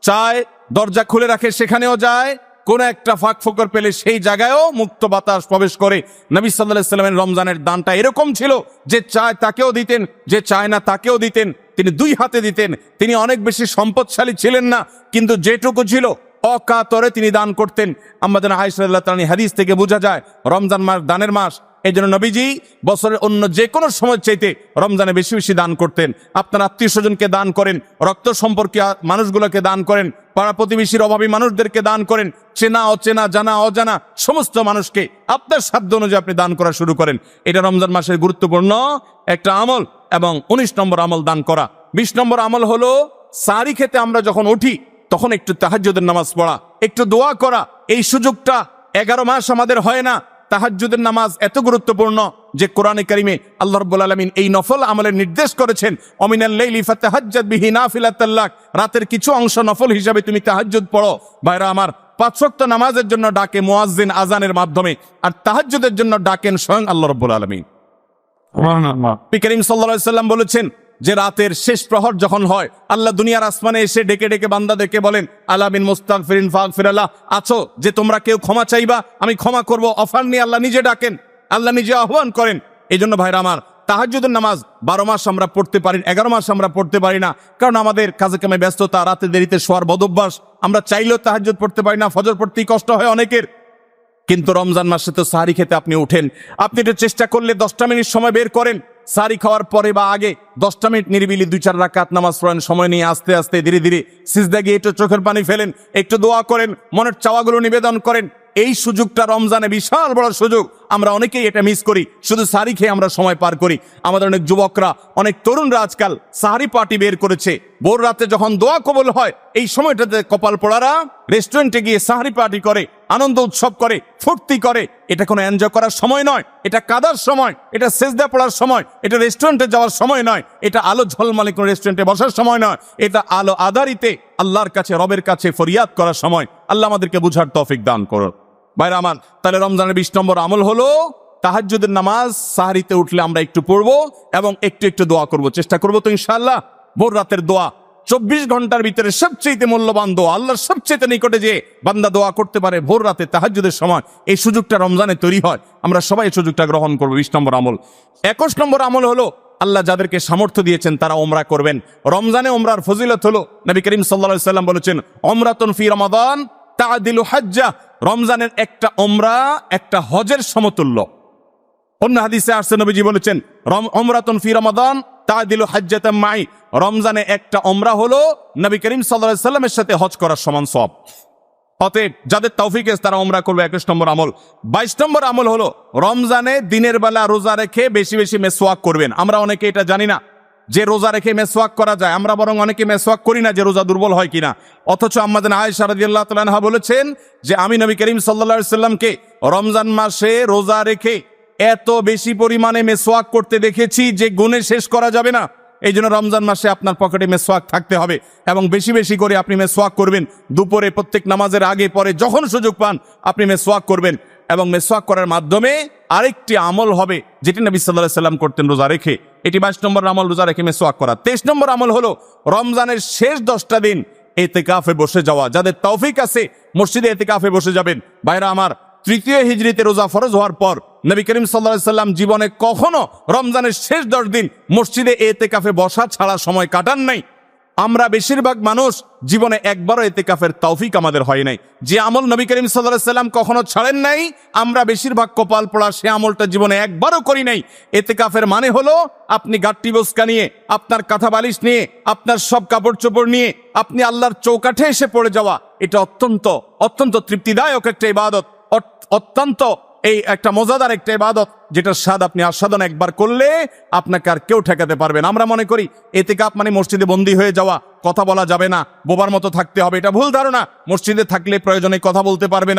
চায় দরজা খুলে রাখে সেখানেও যায়, কোন একটা ফাঁক ফোকর পেলে সেই জায়গায়ও মুক্ত বাতাস প্রবেশ করে। নবী সাল্লাল্লাহু আলাইহি ওয়াসাল্লামের রমজানের দানটা এরকম ছিল যে চায় তাকেও দিতেন, যে চায় না তাকেও দিতেন। তিনি 2 হাতে দিতেন। তিনি অনেক বেশি সম্পদশালী ছিলেন না, কিন্তু যেটুকু ছিল অকাতরে তিনি দান করতেন। আমাদের আয়েশা রাদিয়াল্লাহু তাআলা হাদিস থেকে বোঝা যায় রমজান মাস দানের মাস। এই জন্য নবীজি বছরের অন্য যে কোনো সময় চাইতে রমজানে বেশি বেশি দান করতেন। আপনার আত্মীয় স্বজনকে দান করেন, রক্ত সম্পর্কীয় মানুষগুলোকে দান করেন, পাড়া প্রতিবেশীর অভাবী মানুষদেরকে দান করেন, চেনা অচেনা জানা অজানা সমস্ত মানুষকে আপনার সাধ্য অনুযায়ী আপনি দান করা শুরু করেন। এটা রমজান মাসের গুরুত্বপূর্ণ একটা আমল। এবং 19 নম্বর আমল দান করা। 20 নম্বর আমল হলো সারি খেতে আমরা যখন উঠি তখন একটু তাহাজ্জুদের নামাজ পড়া, একটু দোয়া করা। এই সুযোগটা 11 মাস আমাদের হয় না। তাহাজ্জুদের নামাজ এত গুরুত্বপূর্ণ যে কোরআনে কারিমে আল্লাহ রাব্বুল আলামিন এই নফল আমলের নির্দেশ করেছেন, অমিনাল লাইলি ফাতাহাজ্জাদ বিহি নাফিলাতাল লাক। রাতের কিছু অংশ নফল হিসাবে তুমি তাহাজ্জুদ পড়ো। ভাইরা আমার, 5 ওয়াক্ত নামাজের জন্য ডাকে মুয়াজ্জিন আজানের মাধ্যমে, আর তাহাজ্জুদের জন্য ডাকেন স্বয়ং আল্লাহ রাব্বুল আলামিন। সুবহানাল্লাহ। নবী করিম সাল্লাল্লাহু আলাইহি ওয়াসাল্লাম বলেছেন, যে রাতের শেষ প্রহর যখন হয়, আল্লাহ দুনিয়ার আসমানে এসে ডেকে ডেকে বান্দাদেরকে বলেন, আলা মিন মুস্তাগফিরিন ফাগফিরাল্লাহ, আছো যে তোমরা কেউ ক্ষমা চাইবা, আমি ক্ষমা করব। অফার নিয়ে আল্লাহ নিজে ডাকেন, আল্লাহ নিজে আহ্বান করেন। এই জন্য ভাইরা আমার, তাহাজ্জুদের নামাজ 12 মাস আমরা পড়তে পারি, 11 মাস আমরা পড়তে পারি না, কারণ আমাদের কাজে কামে ব্যস্ততা, রাতে দেরিতে শোয়ার বদভ্যাস। আমরা চাইলেও তাহাজ্জুদ পড়তে পারি না, ফজর পড়তেই কষ্ট হয় অনেকের। কিন্তু রমজান মাসে তো সাহারি খেতে আপনি উঠেন, আপনি একটু চেষ্টা করলে 10টা মিনিট সময় বের করেন, সাহারি খাওয়ার পরে বা আগে 10টা মিনিট নিরিবিলি 2-4 রাকাত নামাজ পড়েন, সময় নিয়ে আস্তে আস্তে ধীরে ধীরে সিজদা গিয়ে একটু চোখের পানি ফেলেন, একটু দোয়া করেন, মনের চাওয়াগুলো নিবেদন করেন। এই সুযোগটা রমজানে বিশাল বড় সুযোগ, আমরা অনেকেই এটা মিস করি, শুধু সাহারি খেয়ে আমরা সময় পার করি। আমাদের অনেক যুবকরা, অনেক তরুণরা আজকাল সাহারি পার্টি বের করেছে। ভোর রাতে যখন দোয়া কবুল হয়, এই সময়টাতে কপাল পোড়ারা রেস্টুরেন্টে গিয়ে সাহারি পার্টি করে, আনন্দ উৎসব করে, ফুর্তি করে। এটা কোনো এনজয় করার সময় নয়, এটা কাদার সময়, এটা সেজদা পড়ার সময়, এটা রেস্টুরেন্টে যাওয়ার সময় নয়, এটা আলো ঝলমালে কোনো রেস্টুরেন্টে বসার সময় নয়, এটা আলো আধারিতে আল্লাহর কাছে, রবের কাছে ফরিয়াদ করার সময়। আল্লাহ আমাদেরকে বুঝার তৌফিক দান করুন। ভাইরা আমার, তাহলে রমজানের 20 নম্বর আমল হলো তাহাজ্জুদের নামাজ সাহারিতে উঠলে আমরা একটু পড়বো এবং একটু একটু দোয়া করব, চেষ্টা করবো তো ইনশাআল্লাহ। ভোর রাতের দোয়া 24 ঘন্টার ভিতরে সবচেয়ে মূল্যবান দোয়া, আল্লাহর সবচেয়ে নিকটে যে বান্দা দোয়া করতে পারে ভোর রাতে তাহাজ্জুদের সময়, এই সুযোগটা রমজানে তৈরি হয়। আমরা সবাই এই সুযোগটা গ্রহণ করবো। 20 নম্বর আমল। 21 নম্বর আমল হলো, আল্লাহ যাদেরকে সামর্থ্য দিয়েছেন তারা ওমরা করবেন। রমজানে ওমরার ফজিলত হলো, নবী করিম সাল্লাল্লাহু আলাইহি সাল্লাম বলেছেন, ওমরাতুন ফি রমাদান তাআদিলু হাজ্জা। রমজানের একটা ওমরা একটা হজের সমতুল্য। অন্য হাদিসে আসছে, নবীজি বলেছেন, ওমরাতুন ফি রমাদান তাআদিলু হাজ্জাতাম মাই। রমজানে একটা ওমরা হলো নবী করিম সাল্লাল্লাহু আলাইহি সাল্লামের সাথে হজ করার সমান সওয়াব। অতএব যাদের তৌফিক আছে তারা ওমরা করবে। 21 নম্বর আমল। 22 নম্বর আমল হলো, রমজানে দিনের বেলা রোজা রেখে বেশি বেশি মেসওয়াক করবেন। আমরা অনেকে এটা জানি না যে রোজা রেখে মেসওয়াক করা যায়, আমরা বরং অনেকে মেসওয়াক করি না যে রোজা দুর্বল হয় কিনা। অথচ আম্মা জান আয়েশা রাদিয়াল্লাহু তাআলা আনহা বলেছেন যে আমি নবী করিম সাল্লাল্লাহু আলাইহি সাল্লামকে রমজান মাসে রোজা রেখে এত বেশি পরিমাণে মেসওয়াক করতে দেখেছি যে গুণে শেষ করা যাবে না। এই জন্য রমজান মাসে আপনার পকেটে মেসওয়াক থাকতে হবে এবং বেশি বেশি করে আপনি মেসওয়াক করবেন। দুপুরে, প্রত্যেক নামাজের আগে পরে যখন সুযোগ পান আপনি মেসওয়াক করবেন। এবং মেসওয়াক করার মাধ্যমে আরেকটি আমল হবে যেটি নবী সাল্লাল্লাহু আলাইহি সাল্লাম করতেন রোজা রেখে। এটি 22 নম্বর আমল, রোজা রেখে মেসওয়াক করা। 23 নম্বর আমল হলো রমজানের শেষ 10টা দিন ইতিকাফে বসে যাওয়া। যাদের তৌফিক আছে মসজিদে ইতিকাফে বসে যাবেন। ভাইরা আমার, 3য় হিজরিতে রোজা ফরজ হওয়ার পর নবী করিম সাল্লাল্লাহু আলাইহি সাল্লাম জীবনে কখনো রমজানের শেষ 10 দিন মসজিদে ইতিকাফে বসা ছাড়া সময় কাটান নাই। আমরা বেশিরভাগ মানুষ জীবনে একবারও ইতিকাফের তৌফিক আমাদের হয় নাই। যে আমল নবী করিম সাল্লাল্লাহু আলাইহি সাল্লাম কখনো ছাড়েন নাই, আমরা বেশিরভাগ কপাল পোড়া সে আমলটা জীবনে একবারও করি নাই। ইতিকাফের মানে হলো আপনি গাট্টি বস্কা নিয়ে, আপনার কাঁথা বালিশ নিয়ে, আপনার সব কাপড় চোপড় নিয়ে আপনি আল্লাহর চৌকাঠে এসে পড়ে যাওয়া। এটা অত্যন্ত অত্যন্ত তৃপ্তিদায়ক একটা ইবাদত, অত্যন্ত এই একটা মজাদার একটা ইবাদত, যেটার স্বাদ আপনি আস্বাদন একবার করলে আপনাকে আর কেউ ঠেকাতে পারবে না। আমরা মনে করি ইতিকাফ মানে মসজিদে বন্দী হয়ে যাওয়া, কথা বলা যাবে না, বোবার মতো থাকতে হবে। এটা ভুল ধারণা। মসজিদে থাকলে প্রয়োজনে কথা বলতে পারবেন,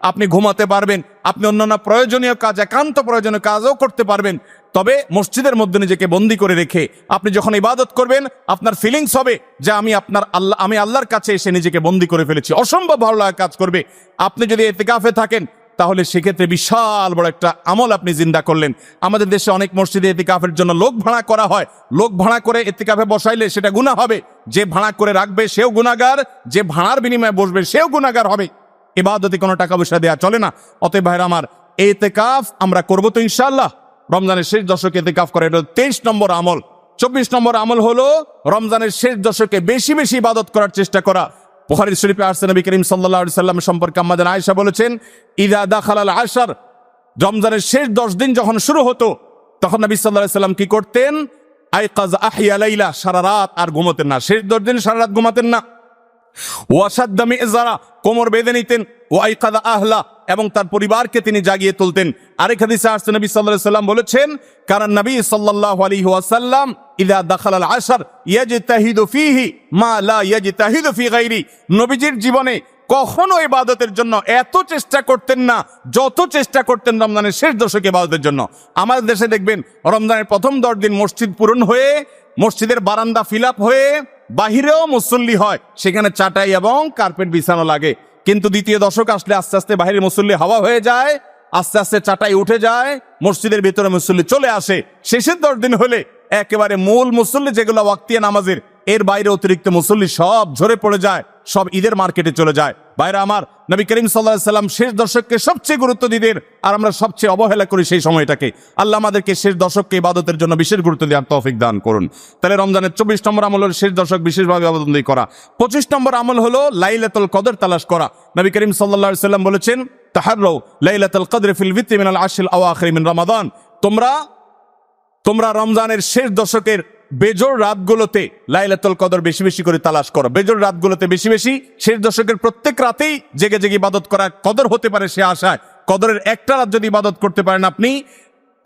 আপনি ঘুমাতে পারবেন, আপনি অন্যান্য প্রয়োজনীয় কাজ, একান্ত প্রয়োজনীয় কাজও করতে পারবেন। তবে মসজিদের মধ্যে নিজেকে বন্দী করে রেখে আপনি যখন ইবাদত করবেন আপনার ফিলিংস হবে যে আমি আল্লাহর কাছে এসে নিজেকে বন্দী করে ফেলেছি। অসম্ভব ভালো লাগা কাজ করবে। আপনি যদি ইতিকাফে থাকেন তাহলে সেক্ষেত্রে বিশাল বড় একটা আমল আপনি জিন্দা করলেন। আমাদের দেশে অনেক মসজিদে ইতিকাফের জন্য লোক ভাড়া করা হয়। লোক ভাড়া করে ইতিকাফে বসাইলে সেটা গুনাহ হবে। যে ভাড়া করে রাখবে সেও গুনাহগার, যে ভাড়ার বিনিময়ে বসবে সেও গুনাহগার হবে। ইবাদতে কোনো টাকা পয়সা দেওয়া চলে না। অতএব ভাইরা আমার, ইতিকাফ আমরা করবো তো ইনশাআল্লাহ। রমজানের শেষ দশকে ইতিকাফ করে, এটা 23 নম্বর আমল। 24 নম্বর আমল হলো রমজানের শেষ দশকে বেশি বেশি ইবাদত করার চেষ্টা করা। বুখারী শরীফে আসছে নবী করিম সাল্লাল্লাহু আলাইহি সাল্লাম সম্পর্কে আম্মা জান আয়েশা বলেছেন, ইযা দাখালাল আশর, রমজানের শেষ 10 দিন যখন শুরু হতো তখন নবী সাল্লাল্লাহু আলাইহি সাল্লাম কি করতেন? আইকাজ আহইয়া লাইলা, সারা রাত আর ঘুমাতেন না। শেষ 10 দিন সারা রাত ঘুমাতেন না। ওয়াসাদ্দা মিযজারা, কোমর বেঁধে নিতেন। ওয়াইকাযা আহলা, এবং তার পরিবারকে তিনি জাগিয়ে তুলতেন। আরেক হাদিসে আসছে নবী সাল্লাল্লাহু আলাইহি সাল্লাম বলেছেন, কারণ নবী সাল্লাল্লাহু আলাইহি ওয়াসাল্লাম ইযা দাখালাল আশর ইয়াজতাহিদু ফীহি মা লা ইয়াজতাহিদু ফী গায়রি। নবীজির জীবনে কখনো ইবাদতের জন্য এত চেষ্টা করতেন না যত চেষ্টা করতেন রমজানের শেষ দশকে ইবাদতের জন্য। আমাদের দেশে দেখবেন রমজানের প্রথম 10 দিন মসজিদ পূরণ হয়ে, মসজিদের বারান্দা ফিল আপ হয়ে, বাহিরেও মুসল্লি হয়, সেখানে চাটাই এবং কার্পেট বিছানো লাগে। কিন্তু দ্বিতীয় দশক আসলে আস্তে আস্তে বাহিরের মুসল্লি হাওয়া হয়ে যায়, আস্তে আস্তে চাটাই উঠে যায়, মসজিদের ভিতরে মুসল্লি চলে আসে। শেষের 10 দিন হলে একেবারে মূল মুসল্লি যেগুলো ওয়াক্তিয়া নামাজের, এর বাইরে অতিরিক্ত মুসল্লি সব ঝরে পড়ে যায়, সব ঈদের মার্কেটে চলে যায়। ভাইরা আমার, নবী করিম সাল্লাল্লাহু আলাইহি সাল্লাম শেষ দশককে সবচেয়ে গুরুত্ব দিতেন, আর আমরা সবচেয়ে অবহেলা করি সেই সময়টাকে। আল্লাহ আমাদেরকে শেষ দশককে ইবাদতের জন্য বিশেষ গুরুত্ব দেওয়ার তৌফিক দান করুন। তাহলে রমজানের 24 নম্বর আমল হলো শেষ দশক বিশেষভাবে ইবাদতবন্দি করা। 25 নম্বর আমল হলো লাইলাতুল কদর তালাশ করা। নবী করিম সাল্লাল্লাহু আলাইহি সাল্লাম বলেছেন, তাহাররাউ লাইলাতুল কদর ফিল ভিতরি মিনাল আশরিল আওয়াখির মিন রমাদান। তোমরা রমজানের শেষ দশকের বেজোড় রাতগুলোতে লাইলাতুল কদর বেশি বেশি করে তালাশ করো। বেজোড় রাতগুলোতে বেশি বেশি, শেষ দশকের প্রত্যেক রাতেই জেগে জেগে ইবাদত করা কদর হতে পারে সে আশায়। কদরের একটা রাত যদি ইবাদত করতে পারেন আপনি,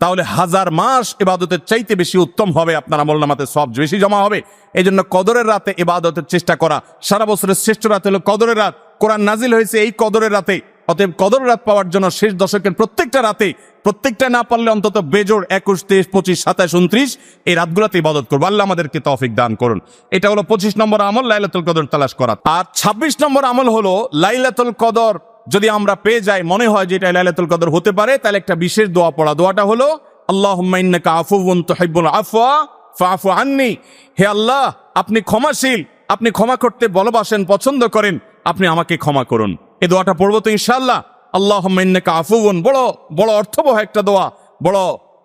তাহলে 1000 মাস ইবাদতের চাইতে বেশি উত্তম হবে, আপনার আমলনামাতে সওয়াব বেশি জমা হবে। এই জন্য কদরের রাতে ইবাদতের চেষ্টা করা। সারা বছরের শ্রেষ্ঠ রাত হলো কদরের রাত। কোরআন নাজিল হয়েছে এই কদরের রাতে। অতএব কদর রাত পাওয়ার জন্য শেষ দশকের প্রত্যেকটা রাতে, প্রত্যেকটা না পারলে অন্তত বেজোড় 21, 23, 25, 27, 29 এই রাতগুলোতে ইবাদত করবো। আল্লাহ আমাদেরকে তৌফিক দান করুন। এটা হলো 25 নম্বর আমল, লাইলাতুল কদর তালাশ করা। আর 26 নম্বর আমল হলো লাইলাতুল কদর যদি আমরা পেয়ে যাই, মনে হয় যে এটা লাইলাতুল কদর হতে পারে, তাহলে একটা বিশেষ দোয়া পড়া। দোয়াটা হলো আল্লাহুম্মা ইন্নাকা আফুউন তুহিব্বুল আফওয়া ফাআফু আন্নি। হে আল্লাহ, আপনি ক্ষমাশীল, আপনি ক্ষমা করতে ভালোবাসেন, পছন্দ করেন, আপনি আমাকে ক্ষমা করুন। এই দোয়াটা পড়বো তো ইনশাআল্লাহ। আল্লাহুম্মা ইন্নাকা আফুউন, বড় বড় অর্থবহ একটা দোয়া, বড়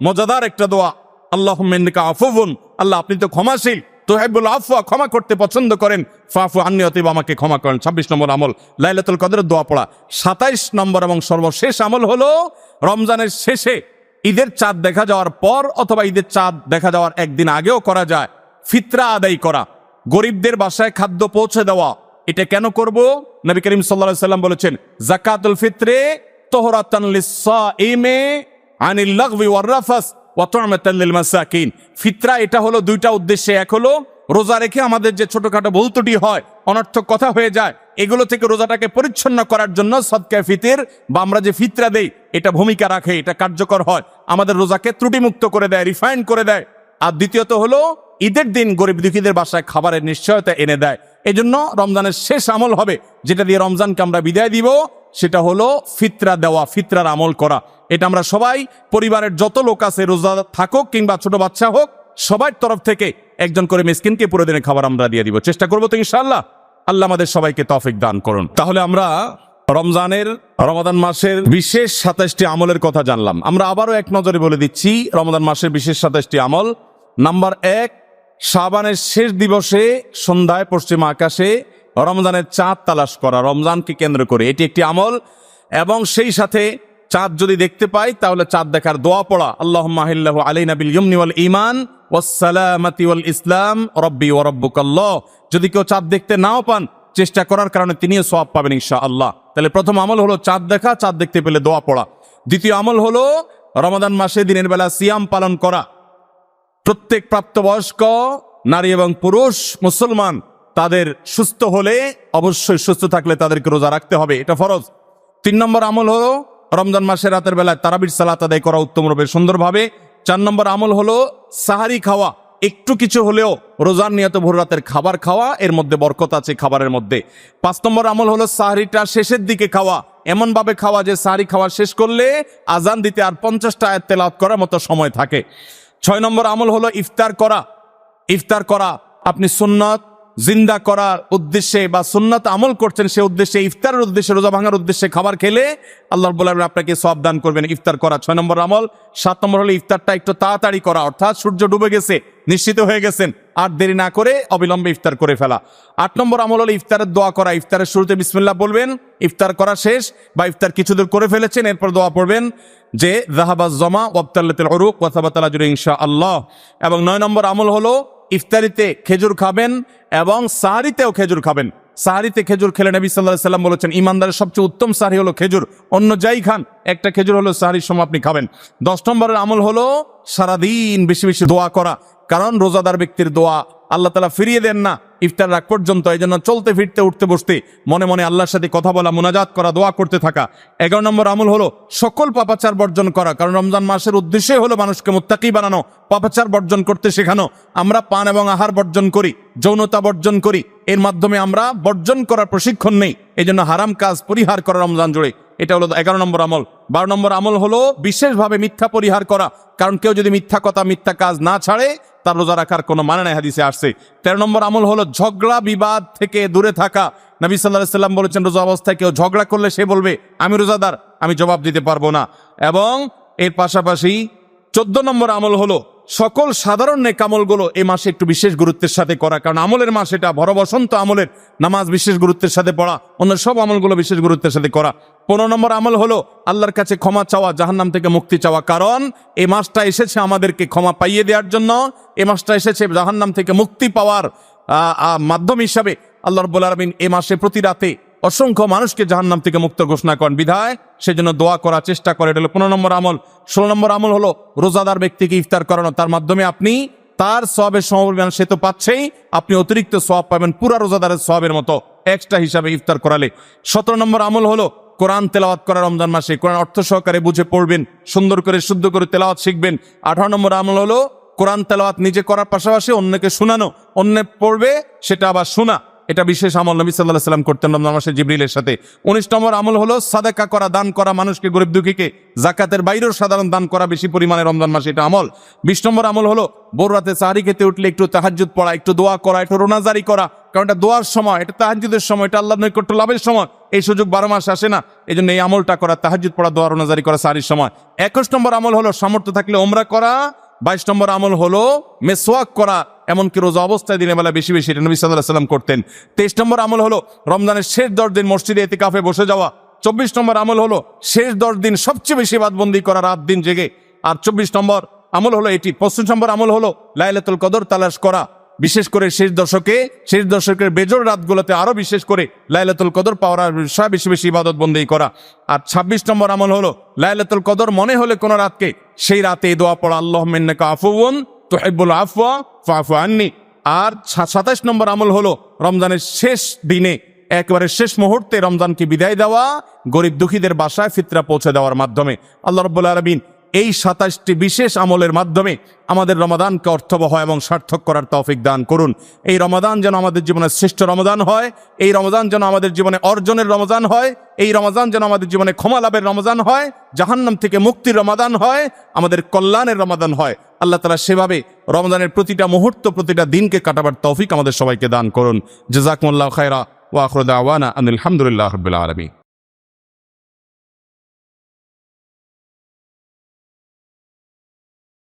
মজাদার একটা দোয়া। আল্লাহুম্মা ইন্নাকা আফুউন, আল্লাহ আপনি তো ক্ষমাশীল, তুহিব্বুল আফওয়া সমা করতে পছন্দ করেন, ফাআফু আন্নি, অতএব আমাকে ক্ষমা করেন। 26 নম্বর আমল লাইলাতুল কদরের দোয়া পড়া। 27 নম্বর এবং সর্বশেষ আমল হলো রমজানের শেষে ঈদের চাঁদ দেখা যাওয়ার পর অথবা ঈদের চাঁদ দেখা যাওয়ার একদিন আগেও করা যায় ফিতরা আদায় করা, গরিবদের বাসায় খাদ্য পৌঁছে দেওয়া। এটা কেন করব? নবী করিম সাল্লাল্লাহু আলাইহি সাল্লাম বলেছেন, যাকাতুল ফিতরে তুহরাতান লিস-সাইমি আনিল লাগবি ওয়ার রাফাস ওয়া তু'মাতান লিল মাসাকিন। ফিতরা এটা হলো দুইটা উদ্দেশ্যে। এক হলো রোজা রেখে আমাদের যে ছোটখাটো ভুল ত্রুটি হয়, অনর্থক কথা হয়ে যায়, এগুলো থেকে রোজাটাকে পরিচ্ছন্ন করার জন্য সদকায়ে ফিতর বা আমরা যে ফিতরা দেই এটা ভূমিকা রাখে, এটা কার্যকর হয়, আমাদের রোজাকে ত্রুটিমুক্ত করে দেয়, রিফাইন করে দেয়। আর দ্বিতীয়ত হলো ঈদের দিন গরিব দুঃখীদের বাসায় খাবারের নিশ্চয়তা এনে দেয়। এই জন্য রমজানের শেষ আমল হবে যেটা দিয়ে রমজানকে আমরা বিদায় দিব, সেটা হলো ফিতরা দেওয়া, ফিতরার আমল করা। এটা আমরা সবাই, পরিবারের যত লোক আছে রোজা থাকুক কিংবা ছোট বাচ্চা হোক, সবার তরফ থেকে একজন করে মিসকিনকে পুরো দিনের খাবার আমরা দিয়ে দিব। চেষ্টা করবো তো ইনশাআল্লাহ। আল্লাহ আমাদের সবাইকে তৌফিক দান করুন। তাহলে আমরা রমাদান মাসের বিশেষ 27টি আমলের কথা জানলাম। আমরা আবারও এক নজরে বলে দিচ্ছি রমাদান মাসের বিশেষ 27টি আমল। নাম্বার 1, শাবানের শেষ দিবসে সন্ধ্যায় পশ্চিম আকাশে রমজানের চাঁদ তালাশ করা, রমজানকে কেন্দ্র করে এটি একটি আমল। এবং সেই সাথে চাঁদ যদি দেখতে পাই তাহলে চাঁদ দেখার দোয়া পড়া, আল্লাহুম্মা আহিল্লাহু আলাইনা বিল ইয়মনি ওয়াল ঈমান ওয়াস সালামাতি ওয়াল ইসলাম রব্বি ওয়া রাব্বুকাল্লাহ। যদি কেউ চাঁদ দেখতে নাও পান, চেষ্টা করার কারণে তিনিও সওয়াব পাবেন ইনশাআল্লাহ। তাহলে প্রথম আমল হলো চাঁদ দেখা, চাঁদ দেখতে পেলে দোয়া পড়া। দ্বিতীয় আমল হলো রমাদান মাসে দিনের বেলা সিয়াম পালন করা। প্রত্যেক প্রাপ্তবয়স্ক নারী এবং পুরুষ মুসলমান তাদের সুস্থ হলে, অবশ্যই সুস্থ থাকলে তাদেরকে রোজা রাখতে হবে, এটা ফরজ। 3 নম্বর আমল হলো রমজান মাসে রাতের বেলায় তারাবির সালাত আদায় করা উত্তম রূপে সুন্দরভাবে। 4 নম্বর আমল হলো সাহারি খাওয়া, একটু কিছু হলেও রোজার নিয়ত ভোর রাতের খাবার খাওয়া, এর মধ্যে বরকত আছে খাবারের মধ্যে। 5 নম্বর আমল হলো সাহারিটা শেষের দিকে খাওয়া, এমন ভাবে খাওয়া যে সাহারি খাওয়া শেষ করলে আজান দিতে আর 50টা আয়াত তেলাওয়াত করার মতো সময় থাকে। 6 নম্বর আমল হলো ইফতার করা। আপনি সুন্নাত জিন্দা করার উদ্দেশ্যে বা সুন্নাত আমল করছেন, সে উদ্দেশ্যে, ইফতারের উদ্দেশ্যে, রোজা ভাঙার উদ্দেশ্যে খাবার খেলে আল্লাহ রাব্বুল আলামিন আপনাকে সওয়াব দান করবেন। ইফতার করা 6 নম্বর আমল। 7 নম্বর হলো ইফতারটা একটু তাড়াতাড়ি করা, অর্থাৎ সূর্য ডুবে গেছে, নিশ্চিত হয়ে গেছেন, আর দেরি না করে অবিলম্বে ইফতার করে ফেলা। 8 নম্বর আমল হলো ইফতারের দোয়া করা। ইফতারের শুরুতে বিসমিল্লাহ বলবেন, ইফতার করা শেষ বা ইফতার কিছু দূর করে ফেলেছেন, এরপর দোয়া পড়বেন যে যাহাবাজ জামা ওয়াবতাল্লাতিল উরুক ওয়া সাবাতাল আজরু ইনশাআল্লাহ। এবং 9 নম্বর আমল হলো ইফতারিতে খেজুর খাবেন এবং সাহারিতেও খেজুর খাবেন। সাহারিতে খেজুর খেলে নবী সাল্লাল্লাহু আলাইহি সাল্লাম বলেছেন, ইমানদারের সবচেয়ে উত্তম সাহারি হলো খেজুর, অন্য যাই খান একটা খেজুর হলো সাহারির সময় আপনি খাবেন। 10 নম্বরের আমল হলো সারাদিন বেশি বেশি দোয়া করা, কারণ রোজাদার ব্যক্তির দোয়া আল্লাহ তাআলা ফিরিয়ে দেন না ইফতার রাগ পর্যন্ত। এই জন্য চলতে ফিরতে উঠতে বসতে মনে মনে আল্লাহর সাথে কথা বলা, মুনাজাত করা, দোয়া করতে থাকা। 11 নম্বর আমল হলো সকল পাপাচার বর্জন করা, কারণ রমজান মাসের উদ্দেশ্যই হলো মানুষকে মুত্তাকি বানানো, পাপাচার বর্জন করতে শেখানো। আমরা পান এবং আহার বর্জন করি, যৌনতা বর্জন করি, এর মাধ্যমে আমরা বর্জন করার প্রশিক্ষণ নেই। এই জন্য হারাম কাজ পরিহার করা রমজান জুড়ে, এটা হলো 11 নম্বর আমল। 12 নম্বর আমল হলো বিশেষভাবে মিথ্যা পরিহার করা, কারণ কেউ যদি মিথ্যা কথা, মিথ্যা কাজ না ছাড়ে তার রোজা রাখার কোনো মানে নাই, হাদিসে আসছে। 13 নম্বর আমল হলো ঝগড়া বিবাদ থেকে দূরে থাকা। নবী সাল্লাল্লাহু আলাইহি সাল্লাম বলেছেন, রোজা অবস্থায় কেউ ঝগড়া করলে সে বলবে আমি রোজাদার, আমি জবাব দিতে পারবো না। এবং এর পাশাপাশি 14 নম্বর আমল হলো সকল সাধারণ নেক আমলগুলো এই মাসে একটু বিশেষ গুরুত্বের সাথে করা, কারণ আমলের মাস এটা, ভর বসন্ত আমলের। নামাজ বিশেষ গুরুত্বের সাথে পড়া, অন্য সব আমলগুলো বিশেষ গুরুত্বের সাথে করা। 15 নম্বর আমল হলো আল্লাহর কাছে ক্ষমা চাওয়া, জাহান্নাম থেকে মুক্তি চাওয়া, কারণ এই মাসটা এসেছে আমাদেরকে ক্ষমা পাইয়ে দেওয়ার জন্য। এই মাসটা এসেছে জাহান্নাম থেকে মুক্তি পাওয়ার মাধ্যম হিসাবে। আল্লাহ রাব্বুল আলামিন এই মাসে প্রতি রাতে অসংখ্য মানুষকে জাহান্নাম থেকে মুক্ত ঘোষণা করেন, বিধায় সেজন্য দোয়া করার চেষ্টা করে। এটা হলো 15 নম্বর আমল। 16 নম্বর আমল হলো রোজাদার ব্যক্তিকে ইফতার করানো, তার মাধ্যমে আপনি তার সওয়াবের সমপরিমাণ সে তো পাচ্ছেই, আপনি অতিরিক্ত সওয়াব পাবেন পুরা রোজাদারের সওয়াবের মতো এক্সট্রা হিসাবে ইফতার করালে। 17 নম্বর আমল হলো কোরআন তেলাওয়াত করা রমজান মাসে। কোরআন অর্থ সহকারে বুঝে পড়বেন, সুন্দর করে শুদ্ধ করে তেলাওয়াত শিখবেন। 18 নম্বর আমল হলো কোরআন তেলাওয়াত নিজে করার পাশাপাশি অন্যকে শোনানো, অন্য পড়বে সেটা আবার শোনা, এটা বিশেষ আমল নবী সাল্লাল্লাহু আলাইহি সাল্লাম করতেন রমজান মাসে জিবরিলের সাথে। 19 নম্বর আমল হলো সাদাকা করা, দান করা, মানুষকে গরিব দুঃখীকে, জাকাতের বাইরেও সাধারণ দান করা বেশি পরিমাণে রমজান মাসে, এটা আমল। 20 নম্বর আমল হলো ভোর রাতে সাহরি খেতে উঠলে একটু তাহাজ্জুদ পড়া, একটু দোয়া করা, একটু রোনাজারি করা, কারণ এটা দোয়ার সময়, এটা তাহাজ্জুদের সময়, এটা আল্লাহর নৈকট্য লাভের সময়। এই সুযোগ 12 মাস আসে না, এই জন্য এই আমলটা করা, তাহাজ্জুদ পড়া, দোয়া, রোনাজারি করা সাহরির সময়। 21 নম্বর আমল হলো সামর্থ্য থাকলে ওমরা করা। 22 নম্বর আমল হলো মেসওয়াক করা, এমনকি রোজা অবস্থায় দিনের বেলা বেশি বেশি, এটা নবী সাল্লাল্লাহু আলাইহি সাল্লাম করতেন। 23 নম্বর আমল হলো রমজানের শেষ 10 দিন মসজিদে ইতিকাফে বসে যাওয়া। 24 নম্বর আমল হলো শেষ 10 দিন সবচেয়ে বেশি ইবাদতবন্দি করা, রাত দিন জেগে। আর 24 নম্বর আমল হলো এটি। 25 নম্বর আমল হলো লাইলাতুল কদর তালাশ করা, বিশেষ করে শেষ দশকের বেজোড় রাতগুলোতে আরো বিশেষ করে লাইলাতুল কদর পাওয়ার বিষয়ে বেশি বেশি ইবাদত বন্দি করা। আর 26 নম্বর আমল হলো লাইলাতুল কদর মনে হলে কোন রাতকে, সেই রাতে এই দোয়া পড়া, আল্লাহুম্মা ইন্নাকা আফুউন তুহিব্বুল আফওয়া ফাফু আন্নি। আর 27 নম্বর আমল হলো রমজানের শেষ দিনে, একেবারে শেষ মুহূর্তে রমজানকে বিদায় দেওয়া, গরিব দুঃখীদের বাসায় ফিতরা পৌঁছে দেওয়ার মাধ্যমে। আল্লাহ রাব্বুল আলামিন এই 27টি বিশেষ আমলের মাধ্যমে আমাদের রমাদানকে অর্থবহ এবং সার্থক করার তৌফিক দান করুন। এই রমাদান যেন আমাদের জীবনের শ্রেষ্ঠ রমাদান হয়, এই রমাদান যেন আমাদের জীবনে অর্জনের রমাদান হয়, এই রমাদান যেন আমাদের জীবনে ক্ষমা লাভের রমাদান হয়, জাহান্নাম থেকে মুক্তির রমাদান হয়, আমাদের কল্যাণের রমাদান হয়। আল্লাহ তাআলা সেভাবে রমাদানের প্রতিটা মুহূর্ত, প্রতিটা দিনকে কাটাবার তৌফিক আমাদের সবাইকে দান করুন। জাযাকুমুল্লাহু খায়রা ওয়া আখিরু দাওয়ানা আনিল হামদুলিল্লাহি রাব্বিল আলামিন।